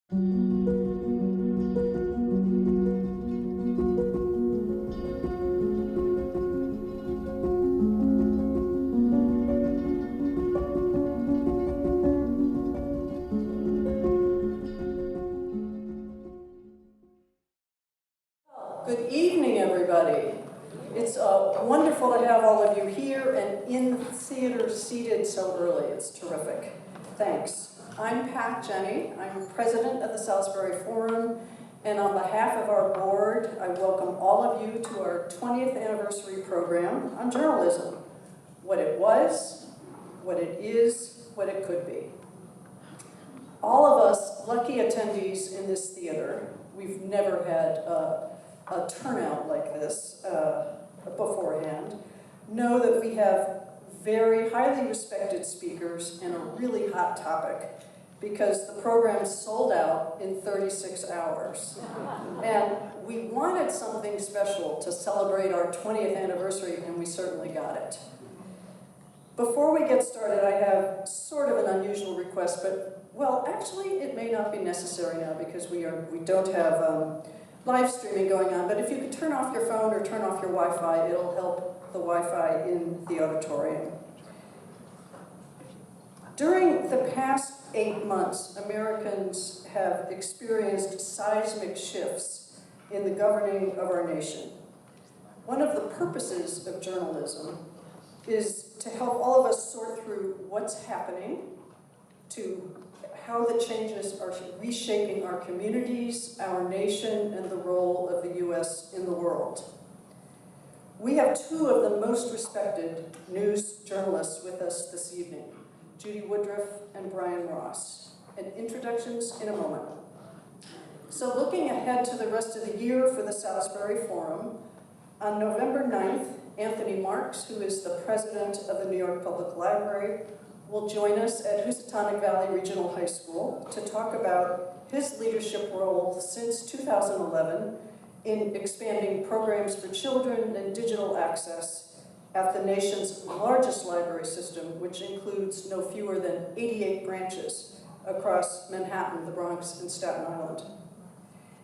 Good evening, everybody. It's wonderful to have all of you here and in the theater seated so early. It's terrific. Thanks. I'm Pat Jenny. I'm president of the Salisbury Forum, and on behalf of our board, I welcome all of you to our 20th anniversary program on journalism. What it was, what it is, what it could be. All of us lucky attendees in this theater, we've never had a turnout like this beforehand, know that we have very highly respected speakers and a really hot topic because the program sold out in 36 hours. And we wanted something special to celebrate our 20th anniversary, and we certainly got it. Before we get started, I have sort of an unusual request, but, well, actually it may not be necessary now because we don't have live streaming going on, but if you could turn off your phone or turn off your Wi-Fi, it'll help the Wi-Fi in the auditorium. During the past 8 months, Americans have experienced seismic shifts in the governing of our nation. One of the purposes of journalism is to help all of us sort through what's happening, to how the changes are reshaping our communities, our nation, and the role of the U.S. in the world. We have two of the most respected news journalists with us this evening, Judy Woodruff and Brian Ross, and introductions in a moment. So looking ahead to the rest of the year for the Salisbury Forum, on November 9th, Anthony Marks, who is the president of the New York Public Library, will join us at Housatonic Valley Regional High School to talk about his leadership role since 2011 in expanding programs for children and digital access at the nation's largest library system, which includes no fewer than 88 branches across Manhattan, the Bronx, and Staten Island.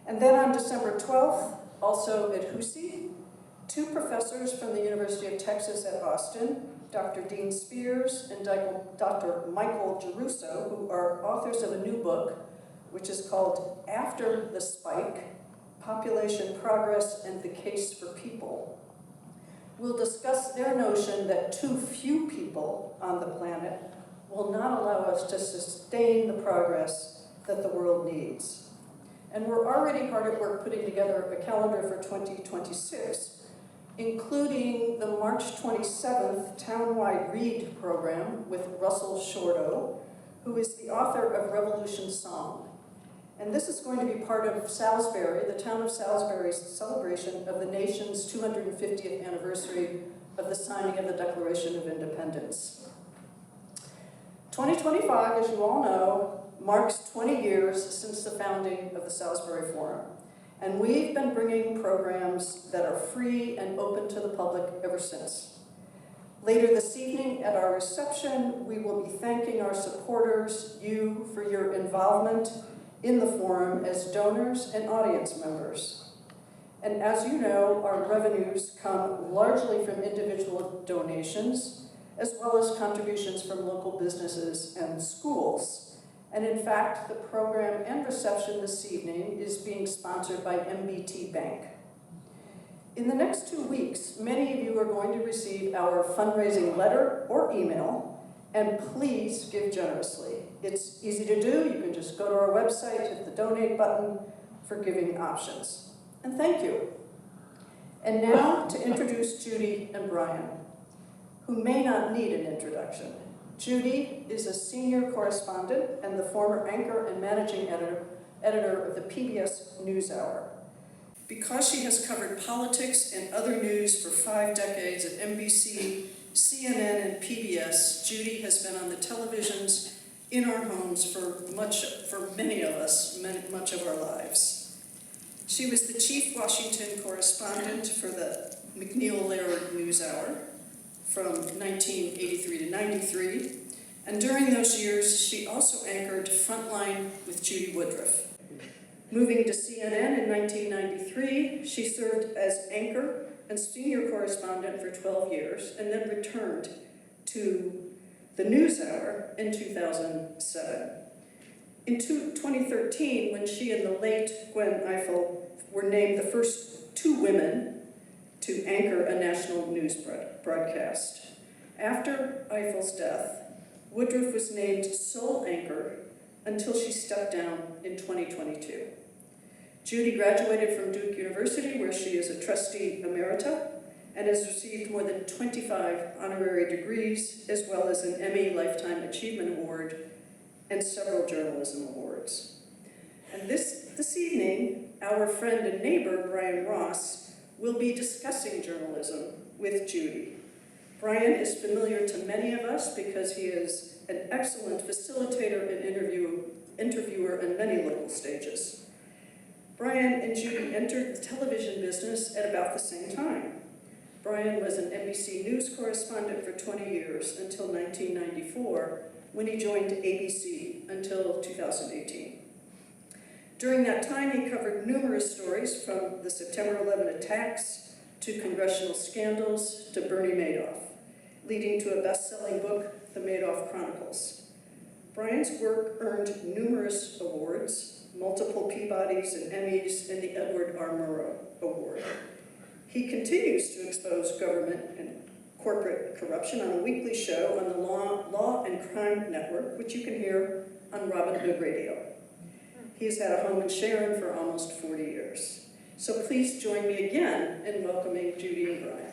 And then on December 12th, also at Hoosie, two professors from the University of Texas at Austin, Dr. Dean Spears and Dr. Michael Geruso, who are authors of a new book, which is called After the Spike, Population Progress and the Case for People, will discuss their notion that too few people on the planet will not allow us to sustain the progress that the world needs. And we're already hard at work putting together a calendar for 2026, including the March 27th town-wide read program with Russell Shorto, who is the author of Revolution Song. And this is going to be part of Salisbury, the town of Salisbury's celebration of the nation's 250th anniversary of the signing of the Declaration of Independence. 2025, as you all know, marks 20 years since the founding of the Salisbury Forum. And we've been bringing programs that are free and open to the public ever since. Later this evening at our reception, we will be thanking our supporters, you, for your involvement in the forum as donors and audience members. And as you know, our revenues come largely from individual donations, as well as contributions from local businesses and schools. And in fact, the program and reception this evening is being sponsored by MBT Bank. In the next 2 weeks, many of you are going to receive our fundraising letter or email, and please give generously. It's easy to do. You can just go to our website, hit the donate button for giving options. And thank you. And now to introduce Judy and Brian, who may not need an introduction. Judy is a senior correspondent and the former anchor and managing editor of the PBS Newshour. Because she has covered politics and other news for 5 decades at NBC, CNN, and PBS, Judy has been on the televisions in our homes for many of us, much of our lives. She was the chief Washington correspondent for the McNeil-Laird Newshour from 1983 to 93. And during those years, she also anchored Frontline with Judy Woodruff. Moving to CNN in 1993, she served as anchor and senior correspondent for 12 years, and then returned to the Newshour in 2007. In 2013, when she and the late Gwen Ifill were named the first two women to anchor a national news broadcast. After Ifill's death, Woodruff was named sole anchor until she stepped down in 2022. Judy graduated from Duke University, where she is a trustee emerita, and has received more than 25 honorary degrees, as well as an Emmy Lifetime Achievement Award and several journalism awards. And this evening, our friend and neighbor, Brian Ross, will be discussing journalism with Judy. Brian is familiar to many of us because he is an excellent facilitator and interviewer in many local stages. Brian and Judy entered the television business at about the same time. Brian was an NBC News correspondent for 20 years until 1994, when he joined ABC until 2018. During that time, he covered numerous stories, from the September 11 attacks to congressional scandals to Bernie Madoff, leading to a best-selling book, The Madoff Chronicles. Brian's work earned numerous awards, multiple Peabodys and Emmys, and the Edward R. Murrow Award. He continues to expose government and corporate corruption on a weekly show on the Law and Crime Network, which you can hear on Robin Hood Radio. He's had a home in Sharon for almost 40 years. So please join me again in welcoming Judy and Brian.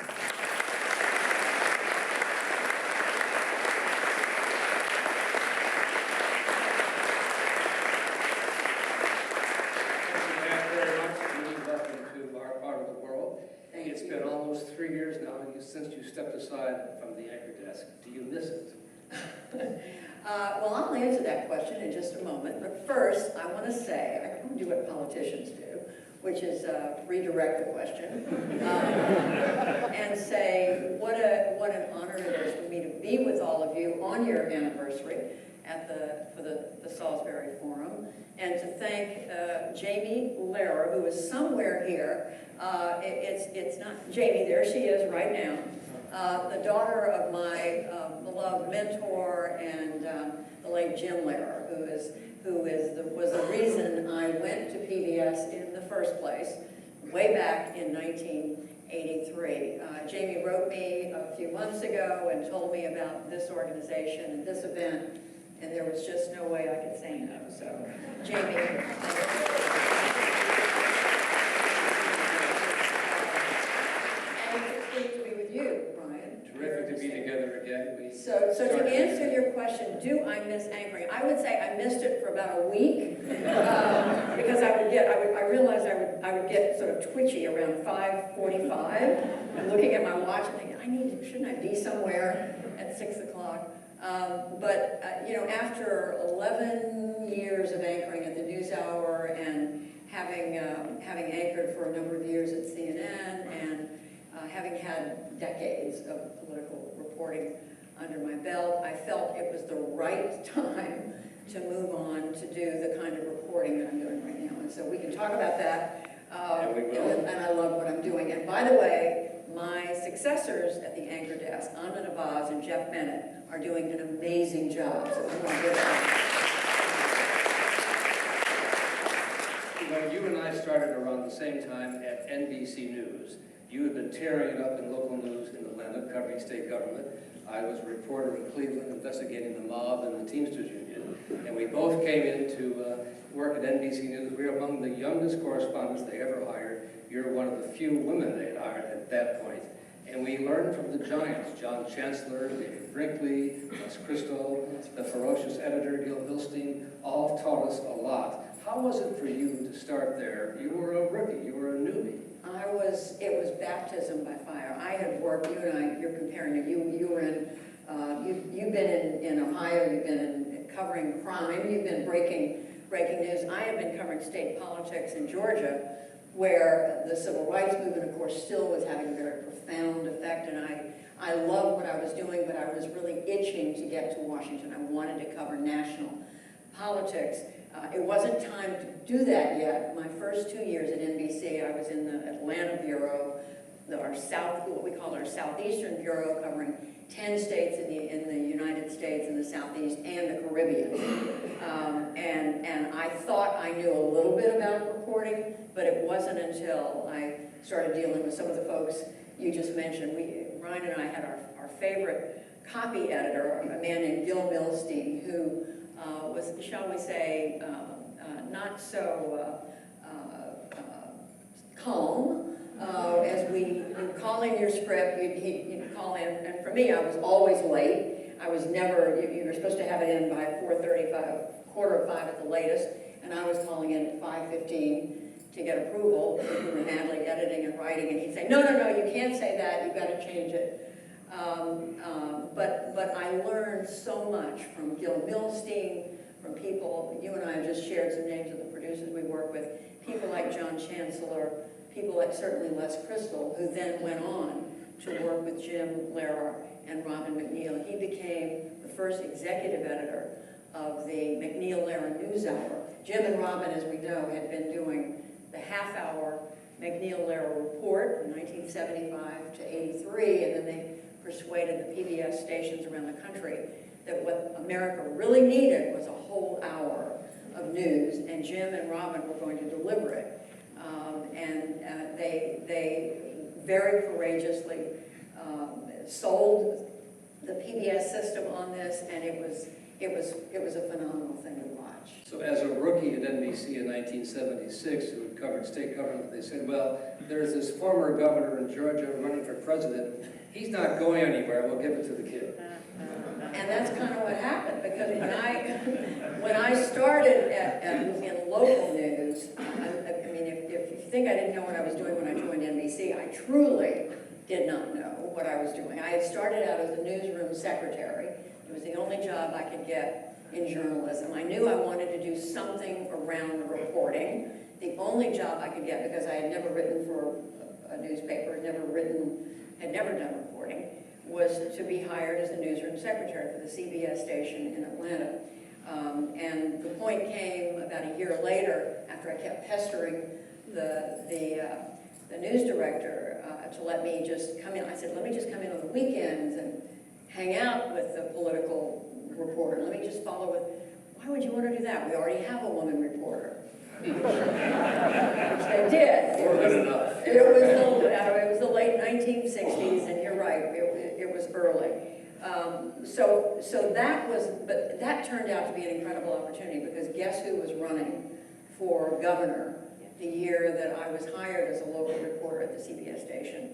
It's been almost 3 years now since you stepped aside from the anchor desk. Do you miss it? Well, I'll answer that question in just a moment. But first, I want to say, I want to do what politicians do, which is redirect the question and say what an honor it is for me to be with all of you on your anniversary for the Salisbury Forum, and to thank Jamie Lehrer, who is somewhere here. It's not Jamie, there she is right now, the daughter of my beloved mentor and the late Jim Lehrer, was the reason I went to PBS in the first place, way back in 1983. Jamie wrote me a few months ago and told me about this organization and this event, and there was just no way I could say no. So, Jamie, and it's great to be with you, Brian. Terrific to be together again. So to answer your question, do I miss anchoring? I would say I missed it for about a week because I realized I would get sort of twitchy around 5:45 and looking at my watch and thinking, shouldn't I be somewhere at 6 o'clock? But after 11 years of anchoring at the Newshour and having anchored for a number of years at CNN and having had decades of political reporting under my belt, I felt it was the right time to move on to do the kind of reporting that I'm doing right now. And so we can talk about that. And I love what I'm doing. And by the way, my successors at the anchor desk, Anna Navaz and Jeff Bennett, are doing an amazing job. So we want to give them. You and I started around the same time at NBC News. You had been tearing it up in local news in Atlanta, covering state government. I was a reporter in Cleveland investigating the mob and the Teamsters Union. And we both came in to work at NBC News. We were among the youngest correspondents they ever hired. You're one of the few women they had hired at that point. And we learned from the giants, John Chancellor, David Brinkley, Les Christo, the ferocious editor, Gil Bilstein, all taught us a lot. How was it for you to start there? You were a rookie, you were a newbie. It was baptism by fire. I had worked, you're comparing it, you were in, you've been in Ohio, you've been covering crime, you've been breaking news. I have been covering state politics in Georgia where the civil rights movement, of course, still was having a very profound effect, and I loved what I was doing, but I was really itching to get to Washington. I wanted to cover national politics. It wasn't time to do that yet. My first 2 years at NBC, I was in the Atlanta bureau, what we call our Southeastern Bureau, covering 10 states in the United States, in the Southeast, and the Caribbean. And I thought I knew a little bit about reporting, but it wasn't until I started dealing with some of the folks you just mentioned. Ryan and I had our favorite copy editor, a man named Gil Milstein, who was, shall we say, not so calm. As we call in your script, you'd call in, and for me, I was always late. I was never, you were supposed to have it in by 4:35, 4:45 at the latest, and I was calling in at 5:15 to get approval. We were madly editing and writing, and he'd say, no, you can't say that, you've got to change it. But I learned so much from Gil Milstein, from people, you and I have just shared some names of the producers we work with, people like John Chancellor, people like certainly Les Crystal, who then went on to work with Jim Lehrer and Robin McNeil. He became the first executive editor of the McNeil-Lehrer Newshour. Jim and Robin, as we know, had been doing the half-hour McNeil-Lehrer report from 1975 to 83, and then they persuaded the PBS stations around the country that what America really needed was a whole hour of news, and Jim and Robin were going to deliver it. They very courageously sold the PBS system on this, and it was a phenomenal thing to watch. So as a rookie at NBC in 1976 who had covered state government, they said, well, there's this former governor in Georgia running for president. He's not going anywhere. We'll give it to the kid. And that's kind of what happened, because when I started in local news, I mean, if you think I didn't know what I was doing when I joined NBC, I truly did not know what I was doing. I had started out as a newsroom secretary. It was the only job I could get in journalism. I knew I wanted to do something around reporting. The only job I could get, because I had never written for a newspaper, had never done reporting, was to be hired as the newsroom secretary for the CBS station in Atlanta. And the point came about a year later, after I kept pestering the news director to let me just come in. I said, let me just come in on the weekends and hang out with the political reporter. Let me just follow with, why would you want to do that? We already have a woman reporter. Which they did. It was the late 1960s, and you're right, it was early. So that turned out to be an incredible opportunity, because guess who was running for governor the year that I was hired as a local reporter at the CBS station,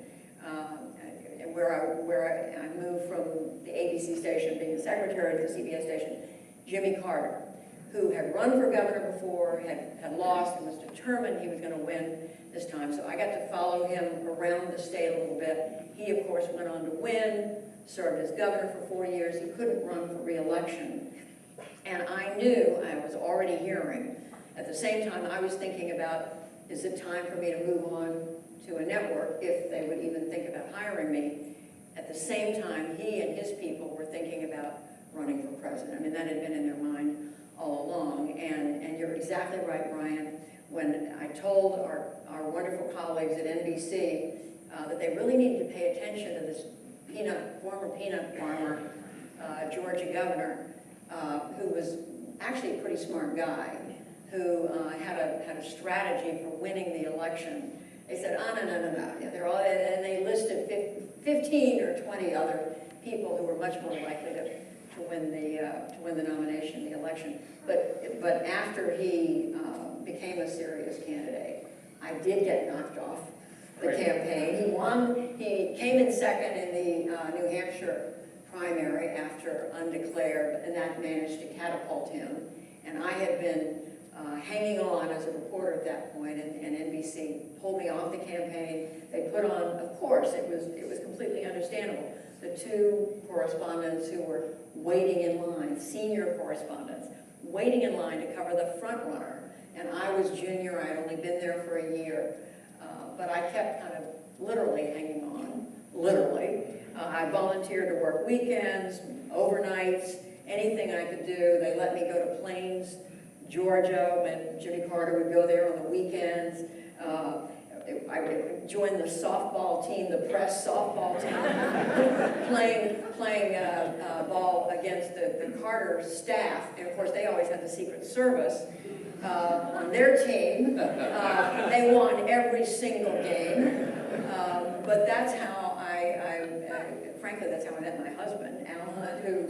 and where I moved from the ABC station, being the secretary to the CBS station, Jimmy Carter, who had run for governor before, had lost, and was determined he was going to win this time. So I got to follow him around the state a little bit. He, of course, went on to win, served as governor for 4 years. He couldn't run for re-election. And I knew, I was already hearing, at the same time I was thinking about, is it time for me to move on to a network, if they would even think about hiring me. At the same time, he and his people were thinking about running for president. I mean, that had been in their mind all along. And you're exactly right, Brian. When I told our wonderful colleagues at NBC that they really needed to pay attention to this former peanut farmer, Georgia governor, who was actually a pretty smart guy, who had a strategy for winning the election. They said, no. They're all, and they listed 15 or 20 other people who were much more likely to win the nomination, the election. But after he became a serious candidate, I did get knocked off the campaign. He won. He came in second in the New Hampshire primary after undeclared, and that managed to catapult him. And I had been hanging on as a reporter at that point, and NBC pulled me off the campaign. They put on, of course, it was completely understandable, the two correspondents who were waiting in line, senior correspondents, waiting in line to cover the front runner. And I was junior. I had only been there for a year. But I kept kind of literally hanging on, literally. I volunteered to work weekends, overnights, anything I could do. They let me go to Plains, Georgia, when Jimmy Carter would go there on the weekends. I would join the softball team, the press softball team, playing ball against the Carter staff. And of course, they always had the Secret Service on their team. They won every single game. But that's how frankly, that's how I met my husband, Al Hunt, who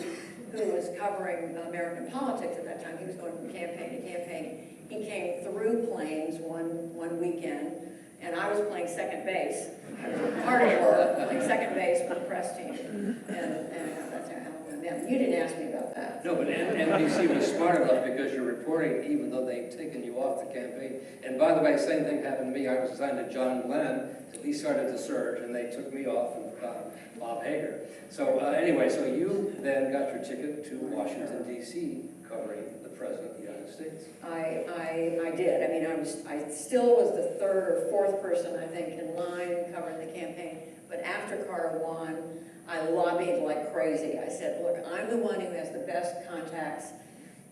was covering American politics at that time. He was going from campaign to campaign. He came through Plains one weekend, and I was playing second base. I was part of work, playing second base for the press team. And that's how I met him. You didn't ask me about that. No, but NBC was smart enough because you're reporting even though they'd taken you off the campaign. And by the way, same thing happened to me. I was assigned to John Glenn. He started to surge, and they took me off and Bob Hager. So anyway, so you then got your ticket to Washington, D.C., covering the President of the United States. I did. I mean, I still was the third or fourth person, I think, in line covering the campaign. But after Carter won, I lobbied like crazy. I said, look, I'm the one who has the best contacts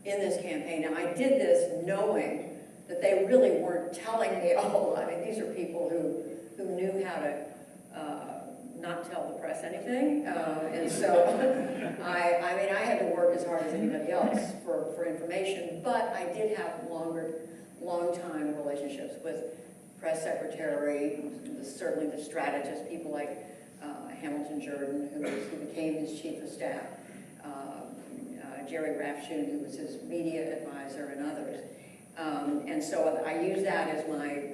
in this campaign. Now, I did this knowing that they really weren't telling me a whole lot. I mean, these are people who knew how to not tell the press anything. And so I mean, I had to work as hard as anybody else for information, but I did have long-time relationships with press secretary, certainly the strategists, people like Hamilton Jordan, who became his chief of staff, Jerry Rafshoon, who was his media advisor, and others. And so I use that as my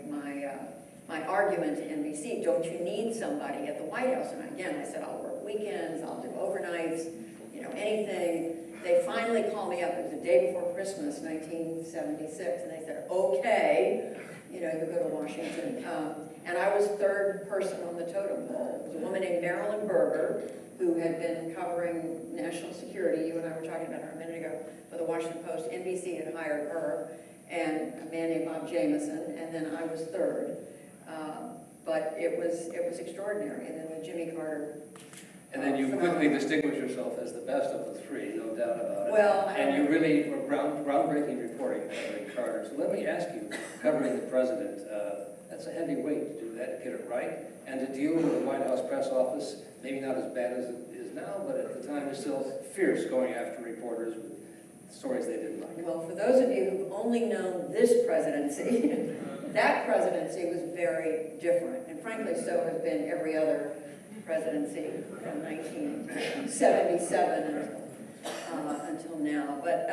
argument to NBC. Don't you need somebody at the White House? And again, I said, I'll work weekends, I'll do overnights, anything. They finally called me up. It was the day before Christmas, 1976, and they said, okay, you go to Washington. And I was third person on the totem pole. It was a woman named Marilyn Berger, who had been covering national security. You and I were talking about her a minute ago for the Washington Post. NBC had hired her, and a man named Bob Jameson, and then I was third. But it was extraordinary. And then with Jimmy Carter. And then you quickly distinguished yourself as the best of the three, no doubt about it. Well, and you really were groundbreaking reporting covering Carter. So let me ask you, covering the president, that's a heavy weight to do that, to get it right, and to deal with the White House press office, maybe not as bad as it is now, but at the time it was still fierce going after reporters with stories they didn't like. Well, for those of you who've only known this presidency, that presidency was very different, and frankly, so has been every other presidency from 1977 until now. But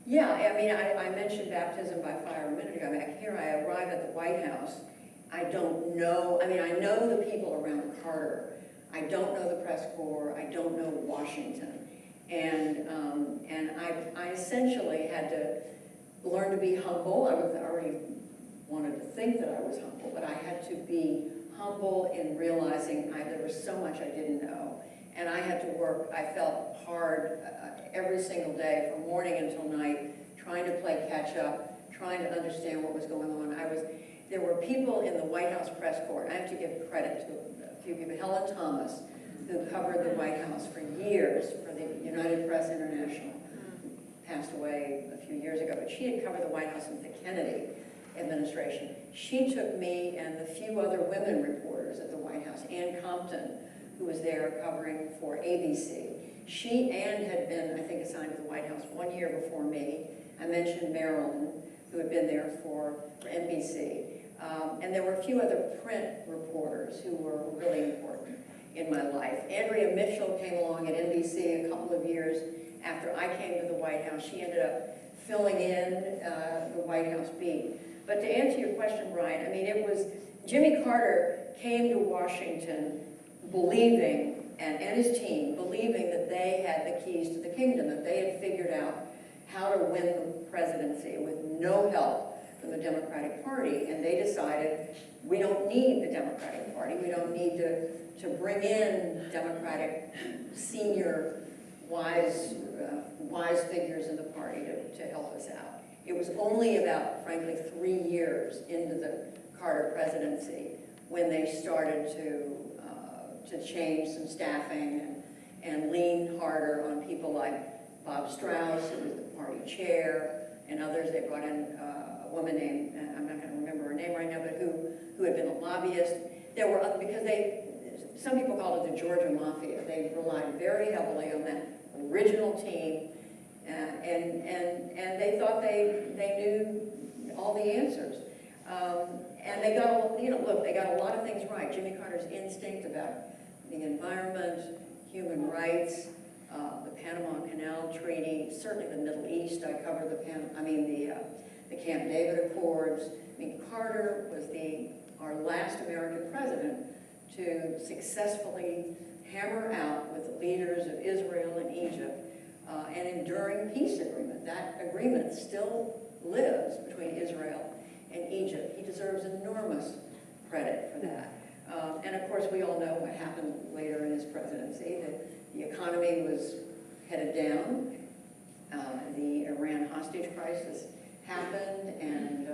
yeah, I mean, I mentioned baptism by fire a minute ago. I mean, here I arrive at the White House. I don't know, I mean, I know the people around Carter. I don't know the press corps. I don't know Washington. And I essentially had to learn to be humble. I already wanted to think that I was humble, but I had to be humble in realizing there was so much I didn't know. And I had to work, I felt hard every single day from morning until night, trying to play catch up, trying to understand what was going on. There were people in the White House press corps, and I have to give credit to a few people. Helen Thomas, who covered the White House for years for the United Press International, passed away a few years ago, but she had covered the White House in the Kennedy administration. She took me and the few other women reporters at the White House, Ann Compton, who was there covering for ABC. Ann had been, I think, assigned to the White House 1 year before me. I mentioned Marilyn, who had been there for NBC. And there were a few other print reporters who were really important in my life. Andrea Mitchell came along at NBC a couple of years after I came to the White House. She ended up filling in the White House beat. But to answer your question, Brian, I mean, it was Jimmy Carter came to Washington believing, and his team, believing that they had the keys to the kingdom, that they had figured out how to win the presidency with no help from the Democratic Party, and they decided, we don't need the Democratic Party, we don't need to bring in Democratic senior wise figures in the party to help us out. It was only about, frankly, 3 years into the Carter presidency when they started to change some staffing and lean harder on people like Bob Strauss, who was the party chair, and others. They brought in a woman named, I'm not going to remember her name right now, but who had been a lobbyist. There were other, because some people called it the Georgia Mafia. They relied very heavily on that original team, and they thought they knew all the answers. And they got, look, they got a lot of things right. Jimmy Carter's instinct about the environment, human rights, the Panama Canal Treaty, certainly the Middle East. I covered the Camp David Accords. I mean, Carter was our last American president to successfully hammer out with the leaders of Israel and Egypt an enduring peace agreement. That agreement still lives between Israel and Egypt. He deserves enormous credit for that. And of course, we all know what happened later in his presidency, that the economy was headed down, the Iran hostage crisis happened, and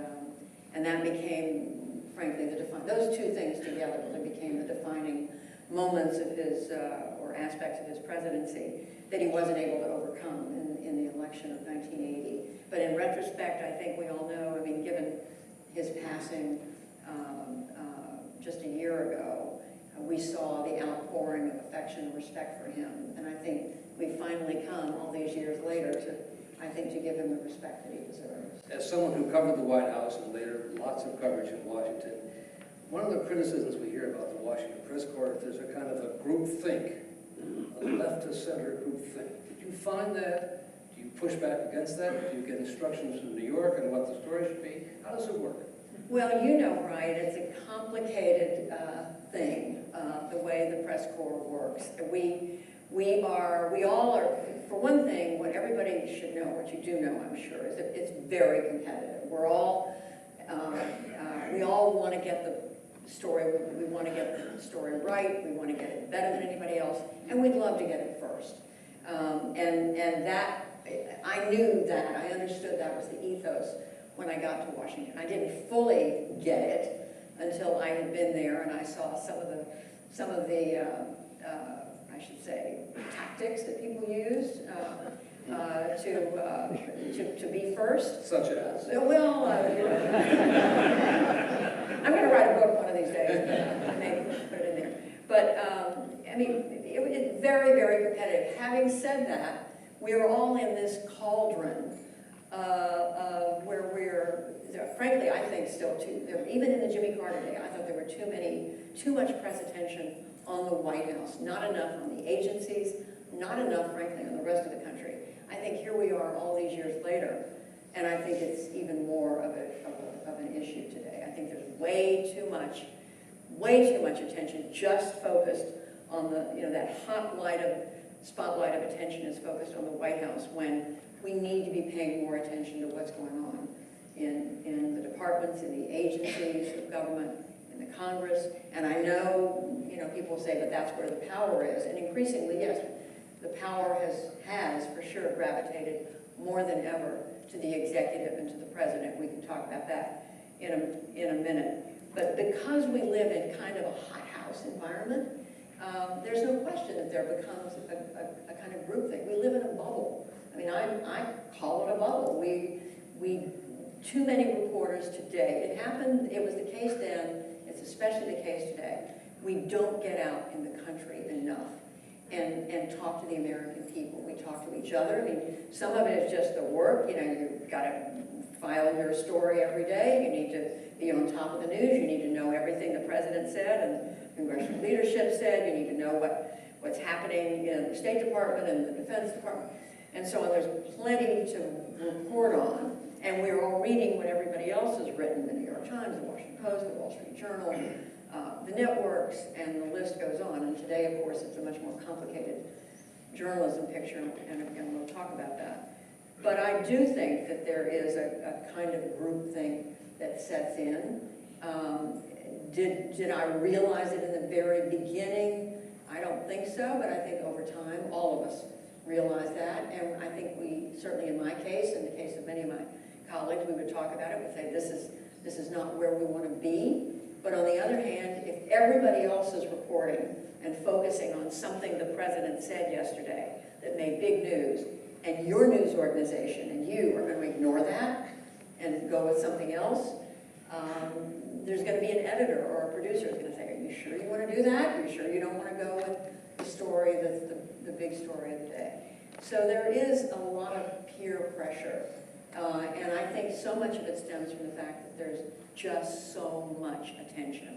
that became, frankly, those two things together really became the defining moments of his, or aspects of his presidency that he wasn't able to overcome in the election of 1980. But in retrospect, I think we all know, I mean, given his passing just a year ago, we saw the outpouring of affection and respect for him. And I think we've finally come, all these years later, to give him the respect that he deserves. As someone who covered the White House and later lots of coverage in Washington, one of the criticisms we hear about the Washington press corps is there's a kind of a group think, a left to center group think. Did you find that? Do you push back against that? Do you get instructions from New York on what the story should be? How does it work? Well, you know, right, it's a complicated thing, the way the press corps works. We all are, for one thing, what everybody should know, what you do know, I'm sure, is that it's very competitive. We're all, we all want to get the story, we want to get the story right, we want to get it better than anybody else, and we'd love to get it first. And that, I knew that, I understood that was the ethos when I got to Washington. I didn't fully get it until I had been there and I saw some of the I should say, tactics that people used to be first. Such as? Well, I'm going to write a book one of these days, and maybe put it in there. But, I mean, it's very, very competitive. Having said that, we're all in this cauldron where we're, frankly, I think still even in the Jimmy Carter day, I thought there were too much press attention on the White House, not enough on the agencies, not enough, frankly, on the rest of the country. I think here we are all these years later, and I think it's even more of an issue today. I think there's way too much attention just focused on that spotlight of attention is focused on the White House when we need to be paying more attention to what's going on in the departments, in the agencies of government, in the Congress. And I know, people say, but that's where the power is. And increasingly, yes, the power has for sure gravitated more than ever to the executive and to the president. We can talk about that in a minute. But because we live in kind of a hothouse environment, there's no question that there becomes a kind of groupthink. We live in a bubble. I mean, I call it a bubble. Too many reporters today. It was the case then, it's especially the case today. We don't get out in the country enough and talk to the American people. We talk to each other. I mean, some of it is just the work. You've got to file your story every day. You need to be on top of the news. You need to know everything the president said and congressional leadership said. You need to know what's happening in the State Department and the Defense Department and so on. There's plenty to report on. And we're all reading what everybody else has written, the New York Times, the Washington Post, the Wall Street Journal, the networks, and the list goes on. And today, of course, it's a much more complicated journalism picture, and again, we'll talk about that. But I do think that there is a kind of groupthink that sets in. Did I realize it in the very beginning? I don't think so, but I think over time, all of us realize that. And I think we, certainly in my case, in the case of many of my colleagues, we would talk about it, we'd say this is not where we want to be. But on the other hand, if everybody else is reporting and focusing on something the president said yesterday that made big news, and your news organization and you are going to ignore that and go with something else, there's going to be an editor or a producer who's going to say, are you sure you want to do that? Are you sure you don't want to go with the story that's the big story of the day? So there is a lot of peer pressure. And I think so much of it stems from the fact that there's just so much attention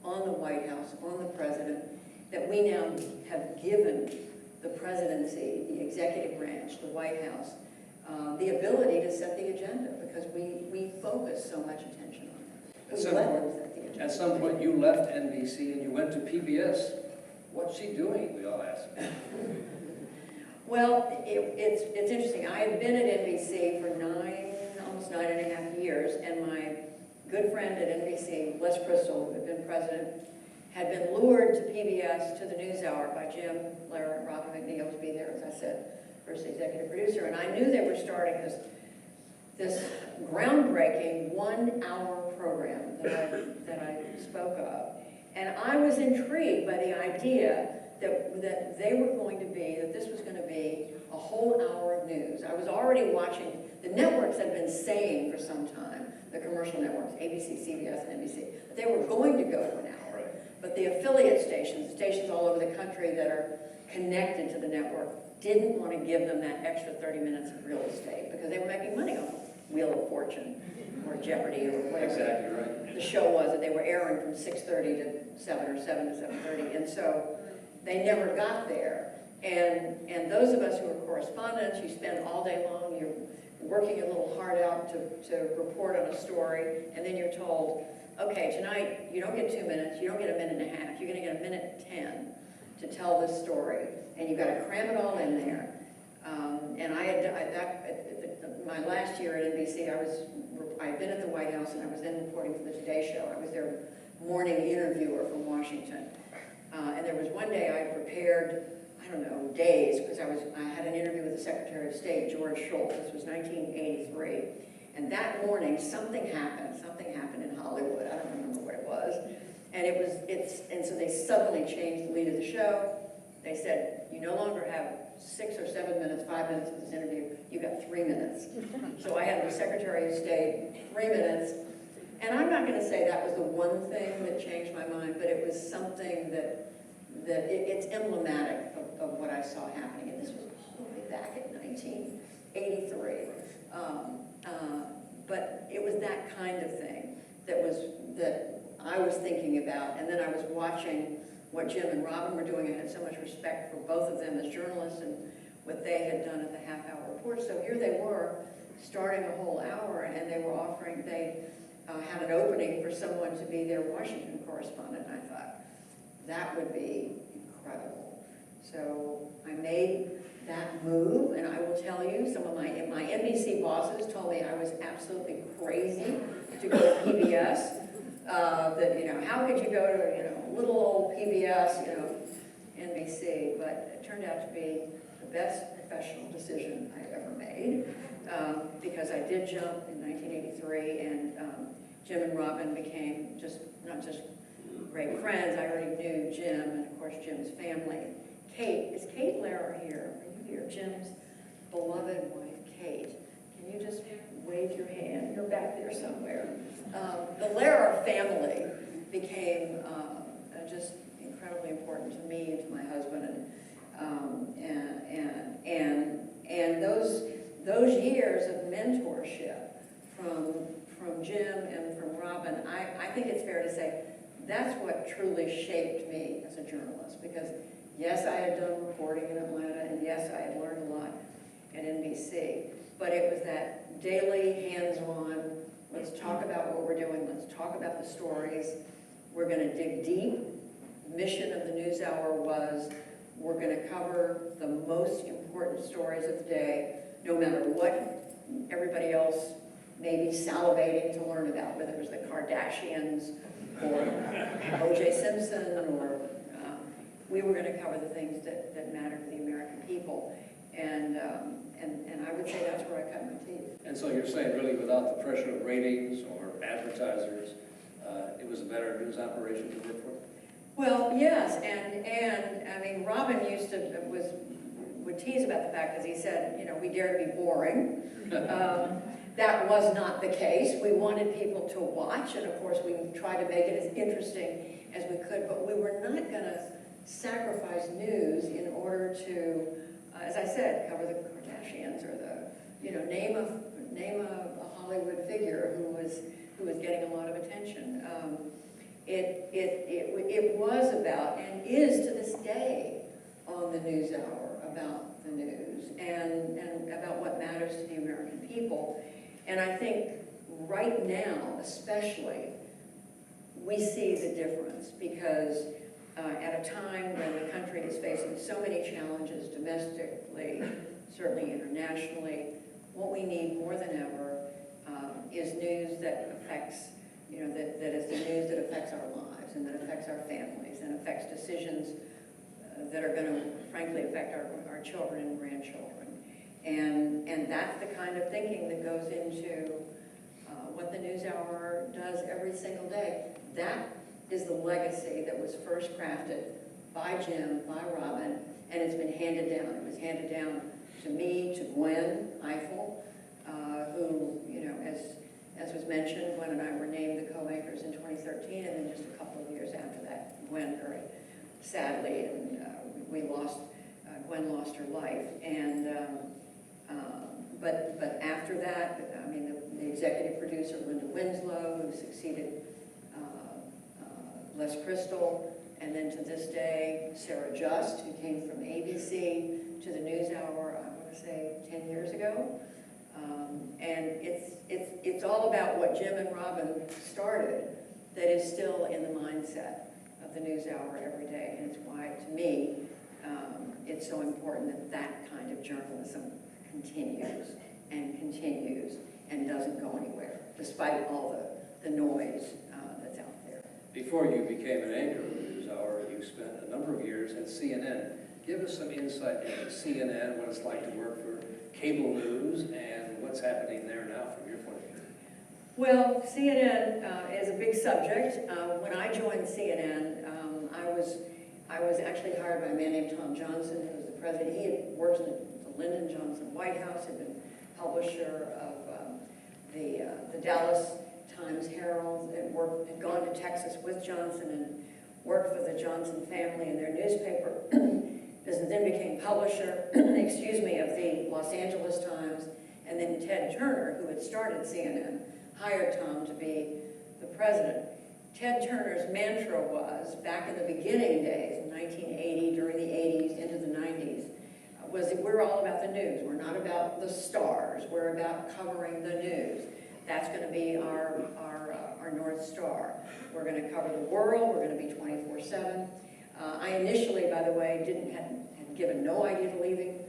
on the White House, on the president, that we now have given the presidency, the executive branch, the White House, the ability to set the agenda because we focus so much attention on it. At some point you left NBC and you went to PBS. What's she doing, we all ask. Well, it's interesting. I had been at NBC for almost 9.5 years, and my good friend at NBC, Les Crystal, who had been president, had been lured to PBS, to the Newshour by Jim Lehrer and Robin McNeil to be there, as I said, first executive producer. And I knew they were starting this groundbreaking 1-hour program that I spoke of. And I was intrigued by the idea that they were going to be, that this was going to be a whole hour of news. I was already watching, the networks had been saying for some time, the commercial networks, ABC, CBS, and NBC, that they were going to go to an hour. But the affiliate stations, stations all over the country that are connected to the network, didn't want to give them that extra 30 minutes of real estate because they were making money on Wheel of Fortune or Jeopardy or whatever Exactly right. the show was that they were airing from 6:30 to 7 or 7 to 7:30. And so they never got there. And those of us who are correspondents, you spend all day long, you're working a little hard out to report on a story, and then you're told, okay, tonight you don't get 2 minutes, you don't get 1.5 minutes, you're going to get 1:10 to tell this story, and you've got to cram it all in there. And my last year at NBC, I had been at the White House, and I was then reporting for the Today Show. I was their morning interviewer from Washington. And there was one day I prepared, I don't know, days, because I had an interview with the Secretary of State, George Shultz. This was 1983. And that morning, something happened in Hollywood. I don't remember what it was. And so they suddenly changed the lead of the show. They said, you no longer have 6 or 7 minutes, 5 minutes of this interview. You got 3 minutes. So I had the Secretary of State 3 minutes. And I'm not going to say that was the one thing that changed my mind, but it was something that it's emblematic of what I saw happening. And this was all the way back in 1983. But it was that kind of thing that I was thinking about. And then I was watching what Jim and Robin were doing. I had so much respect for both of them as journalists and what they had done at the half-hour report. So here they were, starting a whole hour, and they were offering, they had an opening for someone to be their Washington correspondent. And I thought, that would be incredible. So I made that move, and I will tell you, some of my NBC bosses told me I was absolutely crazy to go to PBS. That, how could you go to, little old PBS, NBC? But it turned out to be the best professional decision I ever made, because I did jump in 1983, and Jim and Robin became not just great friends. I already knew Jim, and of course Jim's family. Kate, is Kate Lehrer here? Are you here? Jim's beloved wife, Kate. Can you just wave your hand? You're back there somewhere. The Lehrer family became just incredibly important to me and to my husband, and those years of mentorship from Jim and from Robin, I think it's fair to say that's what truly shaped me as a journalist, because yes, I had done reporting in Atlanta, and yes, I had learned a lot at NBC, but it was that daily hands-on, let's talk about what we're doing, let's talk about the stories, we're going to dig deep. The mission of the Newshour was, we're going to cover the most important stories of the day, no matter what everybody else may be salivating to learn about, whether it was the Kardashians or O.J. Simpson, or we were going to cover the things that matter to the American people. And I would say that's where I cut my teeth. And so you're saying really without the pressure of ratings or advertisers, it was a better news operation to work for? Well, yes, and I mean, Robin would tease about the fact, because he said, you know, we dare to be boring. That was not the case. We wanted people to watch, and of course we tried to make it as interesting as we could, but we were not going to sacrifice news in order to, as I said, cover the Kardashians or the, you know, name a Hollywood figure who was getting a lot of attention. It was about, and is to this day on the NewsHour, about the news and about what matters to the American people. And I think right now, especially, we see the difference because at a time when the country is facing so many challenges domestically, certainly internationally, what we need more than ever is news that affects, you know, that is the news that affects our lives and that affects our families and affects decisions that are going to, frankly, affect our children and grandchildren. And that's the kind of thinking that goes into what the NewsHour does every single day. That is the legacy that was first crafted by Jim, by Robin, and it's been handed down. It was handed down to me, to Gwen Eiffel, who, you know, as was mentioned, Gwen and I were named the co-anchors in 2013, and then just a couple of years after that, Gwen very sadly, and Gwen lost her life. And but after that, I mean, the executive producer, Linda Winslow, who succeeded Les Crystal, and then to this day, Sarah Just, who came from ABC to the NewsHour, I want to say 10 years ago. And it's all about what Jim and Robin started that is still in the mindset of the NewsHour every day. And it's why, to me, it's so important that that kind of journalism continues and doesn't go anywhere, despite all the noise that's out there. Before you became an anchor of the NewsHour, you spent a number of years at CNN. Give us some insight into CNN, what it's like to work for cable news, and what's happening there now from your point of view. Well, CNN is a big subject. When I joined CNN, I was actually hired by a man named Tom Johnson, who was the president. He had worked in the Lyndon Johnson White House, had been publisher of the Dallas Times Herald, had gone to Texas with Johnson and worked for the Johnson family in their newspaper. Then became publisher, excuse me, of the Los Angeles Times, and then Ted Turner, who had started CNN, hired Tom to be the president. Ted Turner's mantra was, back in the beginning days, in 1980, during the 80s, into the 90s, was that we're all about the news. We're not about the stars. We're about covering the news. That's going to be our North Star. We're going to cover the world. We're going to be 24/7. I initially, by the way, had given no idea to leaving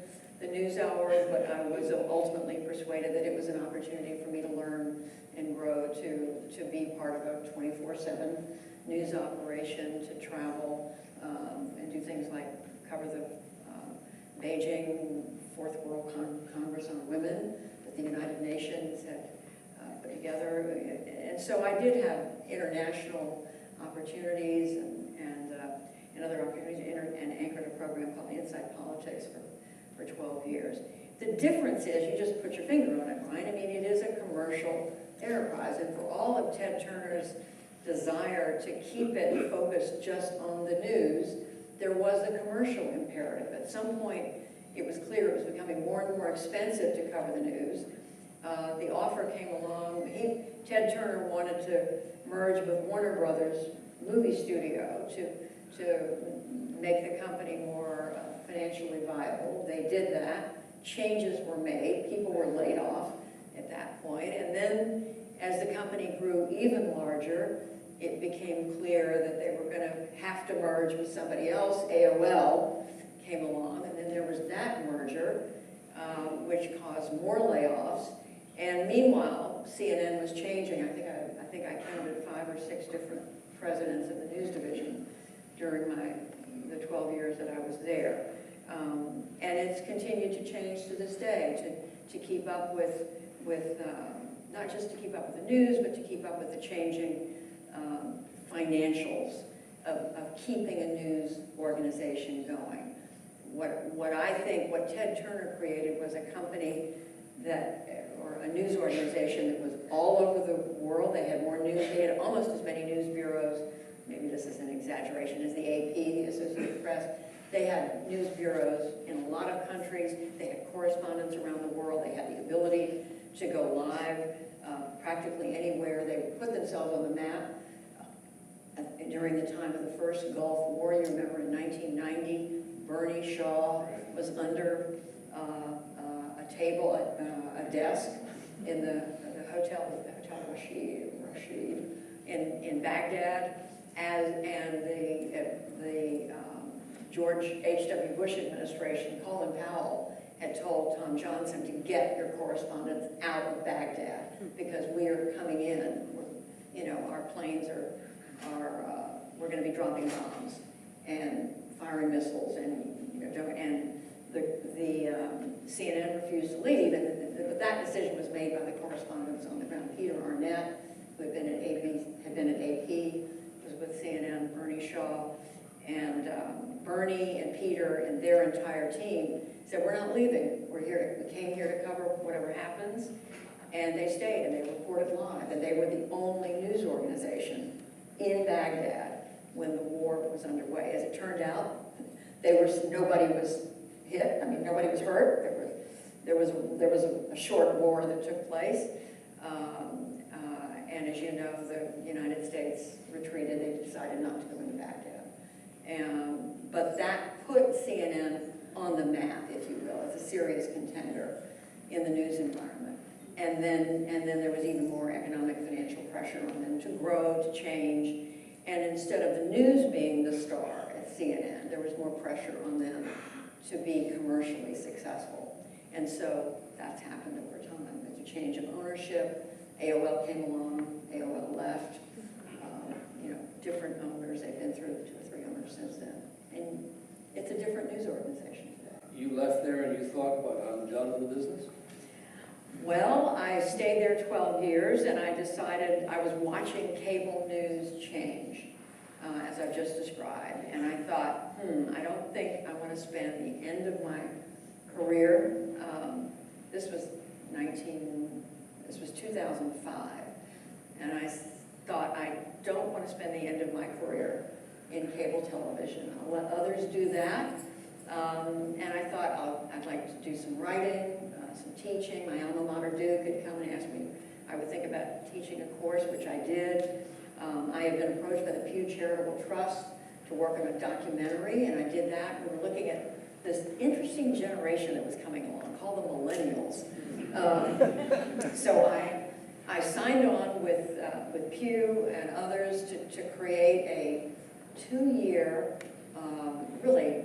the NewsHour, but I was ultimately persuaded that it was an opportunity for me to learn and grow to be part of a 24/7 news operation, to travel and do things like cover the Beijing Fourth World Congress on Women that the United Nations had put together. And so I did have international opportunities and other opportunities, and anchored a program called Inside Politics for 12 years. The difference is, you just put your finger on it, Brian. I mean, it is a commercial enterprise, and for all of Ted Turner's desire to keep it focused just on the news, there was a commercial imperative. At some point, it was clear it was becoming more and more expensive to cover the news. The offer came along. Ted Turner wanted to merge with Warner Brothers movie studio to make the company more financially viable. They did that. Changes were made. People were laid off at that point. And then as the company grew even larger, it became clear that they were going to have to merge with somebody else. AOL came along, and then there was that merger, which caused more layoffs. And meanwhile, CNN was changing. I think I counted 5 or 6 different presidents of the news division during the 12 years that I was there. And it's continued to change to this day, to keep up with not just to keep up with the news, but to keep up with the changing financials of keeping a news organization going. What I think, what Ted Turner created was a company or a news organization that was all over the world. They had more news, they had almost as many news bureaus, maybe this is an exaggeration, as the AP, the Associated Press. They had news bureaus in a lot of countries. They had correspondents around the world. They had the ability to go live practically anywhere. They would put themselves on the map. During the time of the first Gulf War, you remember in 1990, Bernie Shaw was under a table, a desk in the Hotel Rashid in Baghdad, and the George H.W. Bush administration, Colin Powell, had told Tom Johnson to get your correspondents out of Baghdad because we are coming in. Our planes we're going to be dropping bombs and firing missiles, and the CNN refused to leave, but that decision was made by the correspondents on the ground. Peter Arnett, who had been at AP, was with CNN, Bernie Shaw, and Bernie and Peter and their entire team said, we're not leaving. We came here to cover whatever happens. And they stayed and they reported live. And they were the only news organization in Baghdad when the war was underway. As it turned out, nobody was hit. I mean, nobody was hurt. There was a short war that took place. And as you know, the United States retreated. They decided not to go into Baghdad. But that put CNN on the map, if you will, as a serious contender in the news environment. And then there was even more economic financial pressure on them to grow, to change. And instead of the news being the star at CNN, there was more pressure on them to be commercially successful. And so that's happened over time. There's a change of ownership. AOL came along, AOL left. Different owners. They've been through 2 or 3 owners since then. And it's a different news organization today. You left there and you thought, what, I'm done with the business? Well, I stayed there 12 years, and I decided I was watching cable news change, as I've just described. And I thought, I don't think I want to spend the end of my career. This was 2005. And I thought, I don't want to spend the end of my career in cable television. I'll let others do that. And I thought, I'd like to do some writing, some teaching. My alma mater, Duke, had come and asked me, I would think about teaching a course, which I did. I had been approached by the Pew Charitable Trust to work on a documentary, and I did that. We were looking at this interesting generation that was coming along, called the millennials. So I signed on with Pew and others to create a 2-year, really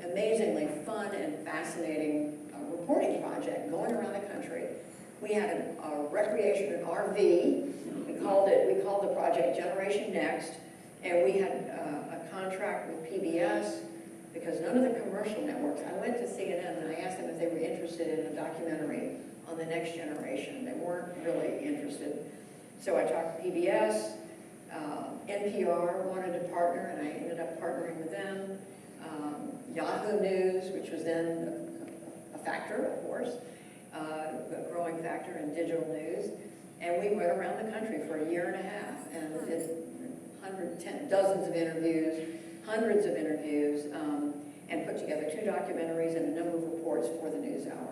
amazingly fun and fascinating reporting project going around the country. We had a recreation, an RV. We called the project Generation Next, and we had a contract with PBS because none of the commercial networks. I went to CNN and I asked them if they were interested in a documentary on the next generation. They weren't really interested. So I talked to PBS. NPR wanted to partner, and I ended up partnering with them. Yahoo News, which was then a factor, of course, a growing factor in digital news. And we went around the country for a year and a half and did dozens of interviews, hundreds of interviews, and put together 2 documentaries and a number of reports for the NewsHour.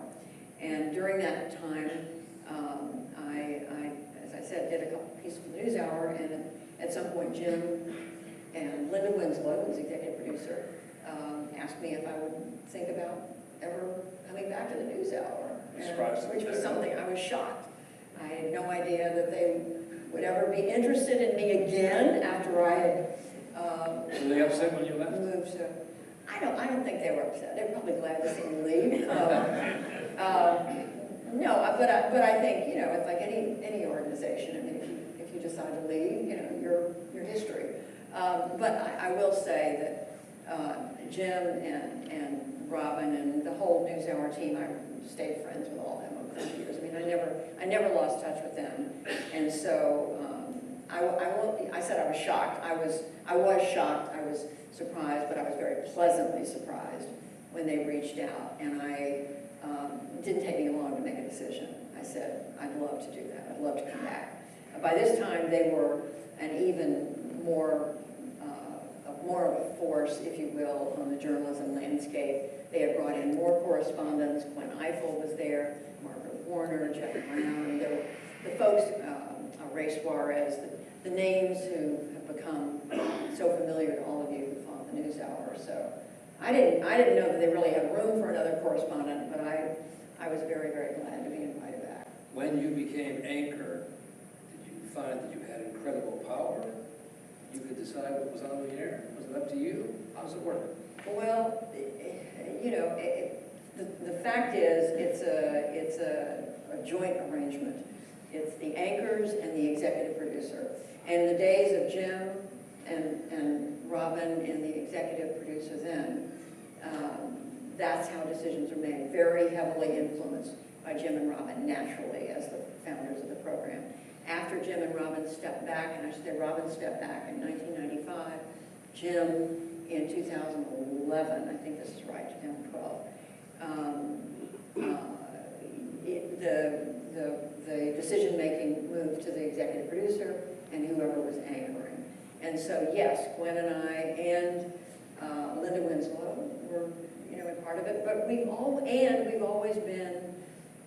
And during that time, I, as I said, did a couple pieces for the NewsHour, and at some point Jim and Linda Winslow, who's executive producer, asked me if I would think about ever coming back to the NewsHour, which was something I was shocked. I had no idea that they would ever be interested in me again after I had Were they upset when you left? moved to. I don't think they were upset. They were probably glad to see me leave. No, but I think it's like any organization. I mean, if you decide to leave, your history. But I will say that Jim and Robin and the whole NewsHour team, I stayed friends with all of them over the years. I mean, I never lost touch with them. And so I said I was shocked. I was shocked. I was surprised, but I was very pleasantly surprised when they reached out. And it didn't take me long to make a decision. I said, I'd love to do that. I'd love to come back. By this time, they were an even more of a force, if you will, on the journalism landscape. They had brought in more correspondents. Gwen Eiffel was there, Margaret Warner, Jeff Brown. There were the folks, Ray Suarez, the names who have become so familiar to all of you who follow the NewsHour. So I didn't know that they really had room for another correspondent, but I was very, very glad to be invited back. When you became anchor, did you find that you had incredible power? You could decide what was on the air? Was it up to you? How does it work? Well, you know, the fact is it's a joint arrangement. It's the anchors and the executive producer. And the days of Jim and Robin and the executive producer then, that's how decisions are made, very heavily influenced by Jim and Robin naturally as the founders of the program. After Jim and Robin stepped back, and I should say Robin stepped back in 1995, Jim in 2011, I think this is right, 2012, the decision-making moved to the executive producer and whoever was anchoring. And so, yes, Gwen and I and Linda Winslow were, you know, a part of it, but we've always been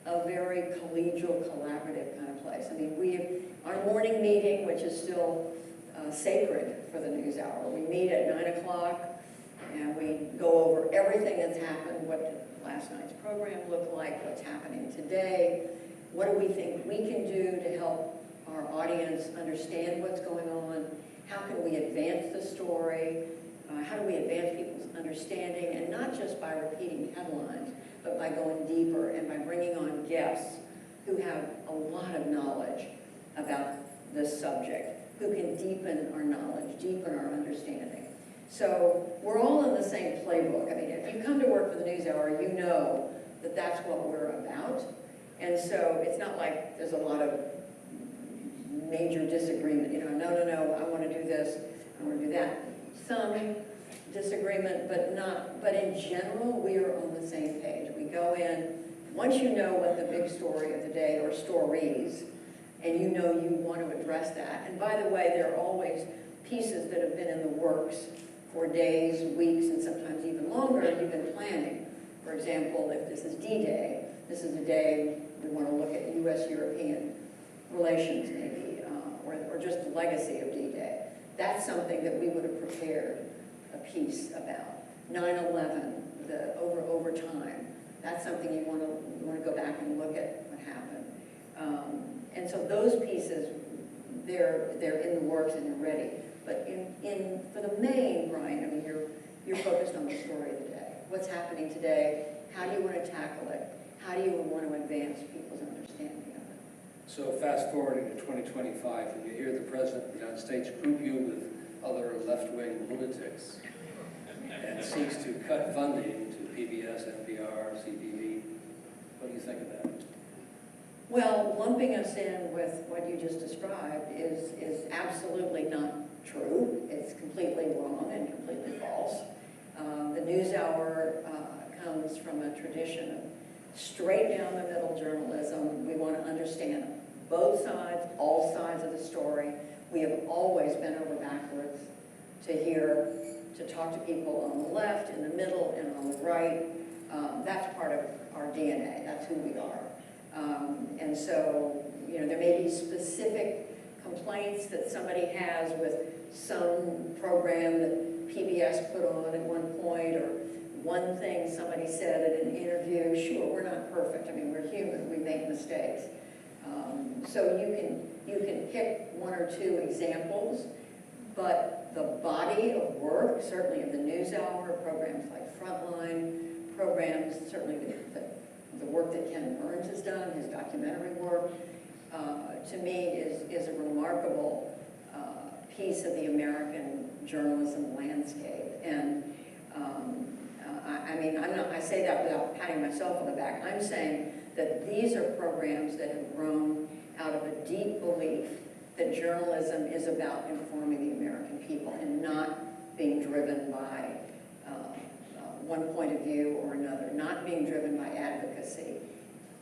a very collegial, collaborative kind of place. I mean, our morning meeting, which is still sacred for the NewsHour, we meet at 9 o'clock and we go over everything that's happened, what did last night's program look like, what's happening today, what do we think we can do to help our audience understand what's going on, how can we advance the story, how do we advance people's understanding, and not just by repeating headlines, but by going deeper and by bringing on guests who have a lot of knowledge about this subject, who can deepen our knowledge, deepen our understanding. So we're all in the same playbook. I mean, if you come to work for the NewsHour, you know that that's what we're about. And so it's not like there's a lot of major disagreement. You know, no, I want to do this, I want to do that. Some disagreement, but in general, we are on the same page. We go in, once you know what the big story of the day, or stories, and you know you want to address that. And by the way, there are always pieces that have been in the works for days, weeks, and sometimes even longer, and you've been planning. For example, if this is D-Day, this is a day we want to look at U.S.-European relations maybe, or just the legacy of D-Day. That's something that we would have prepared a piece about. 9/11, over time, that's something you want to go back and look at what happened. And so those pieces, they're in the works and they're ready. But for the main, Brian, I mean, you're focused on the story of the day. What's happening today? How do you want to tackle it? How do you want to advance people's understanding of it? So fast forwarding to 2025, when you hear the President of the United States group you with other left-wing lunatics and seeks to cut funding to PBS, NPR, CTV, what do you think of that? Well, lumping us in with what you just described is absolutely not true. It's completely wrong and completely false. The NewsHour comes from a tradition of straight down the middle journalism. We want to understand both sides, all sides of the story. We have always bent over backwards to talk to people on the left, in the middle, and on the right. That's part of our DNA. That's who we are. And so, you know, there may be specific complaints that somebody has with some program that PBS put on at one point, or one thing somebody said at an interview. Sure, we're not perfect. I mean, we're human. We make mistakes. So you can pick one or two examples, but the body of work, certainly of the NewsHour, programs like Frontline, programs, certainly the work that Ken Burns has done, his documentary work, to me is a remarkable piece of the American journalism landscape. And I mean, I say that without patting myself on the back. I'm saying that these are programs that have grown out of a deep belief that journalism is about informing the American people and not being driven by one point of view or another, not being driven by advocacy.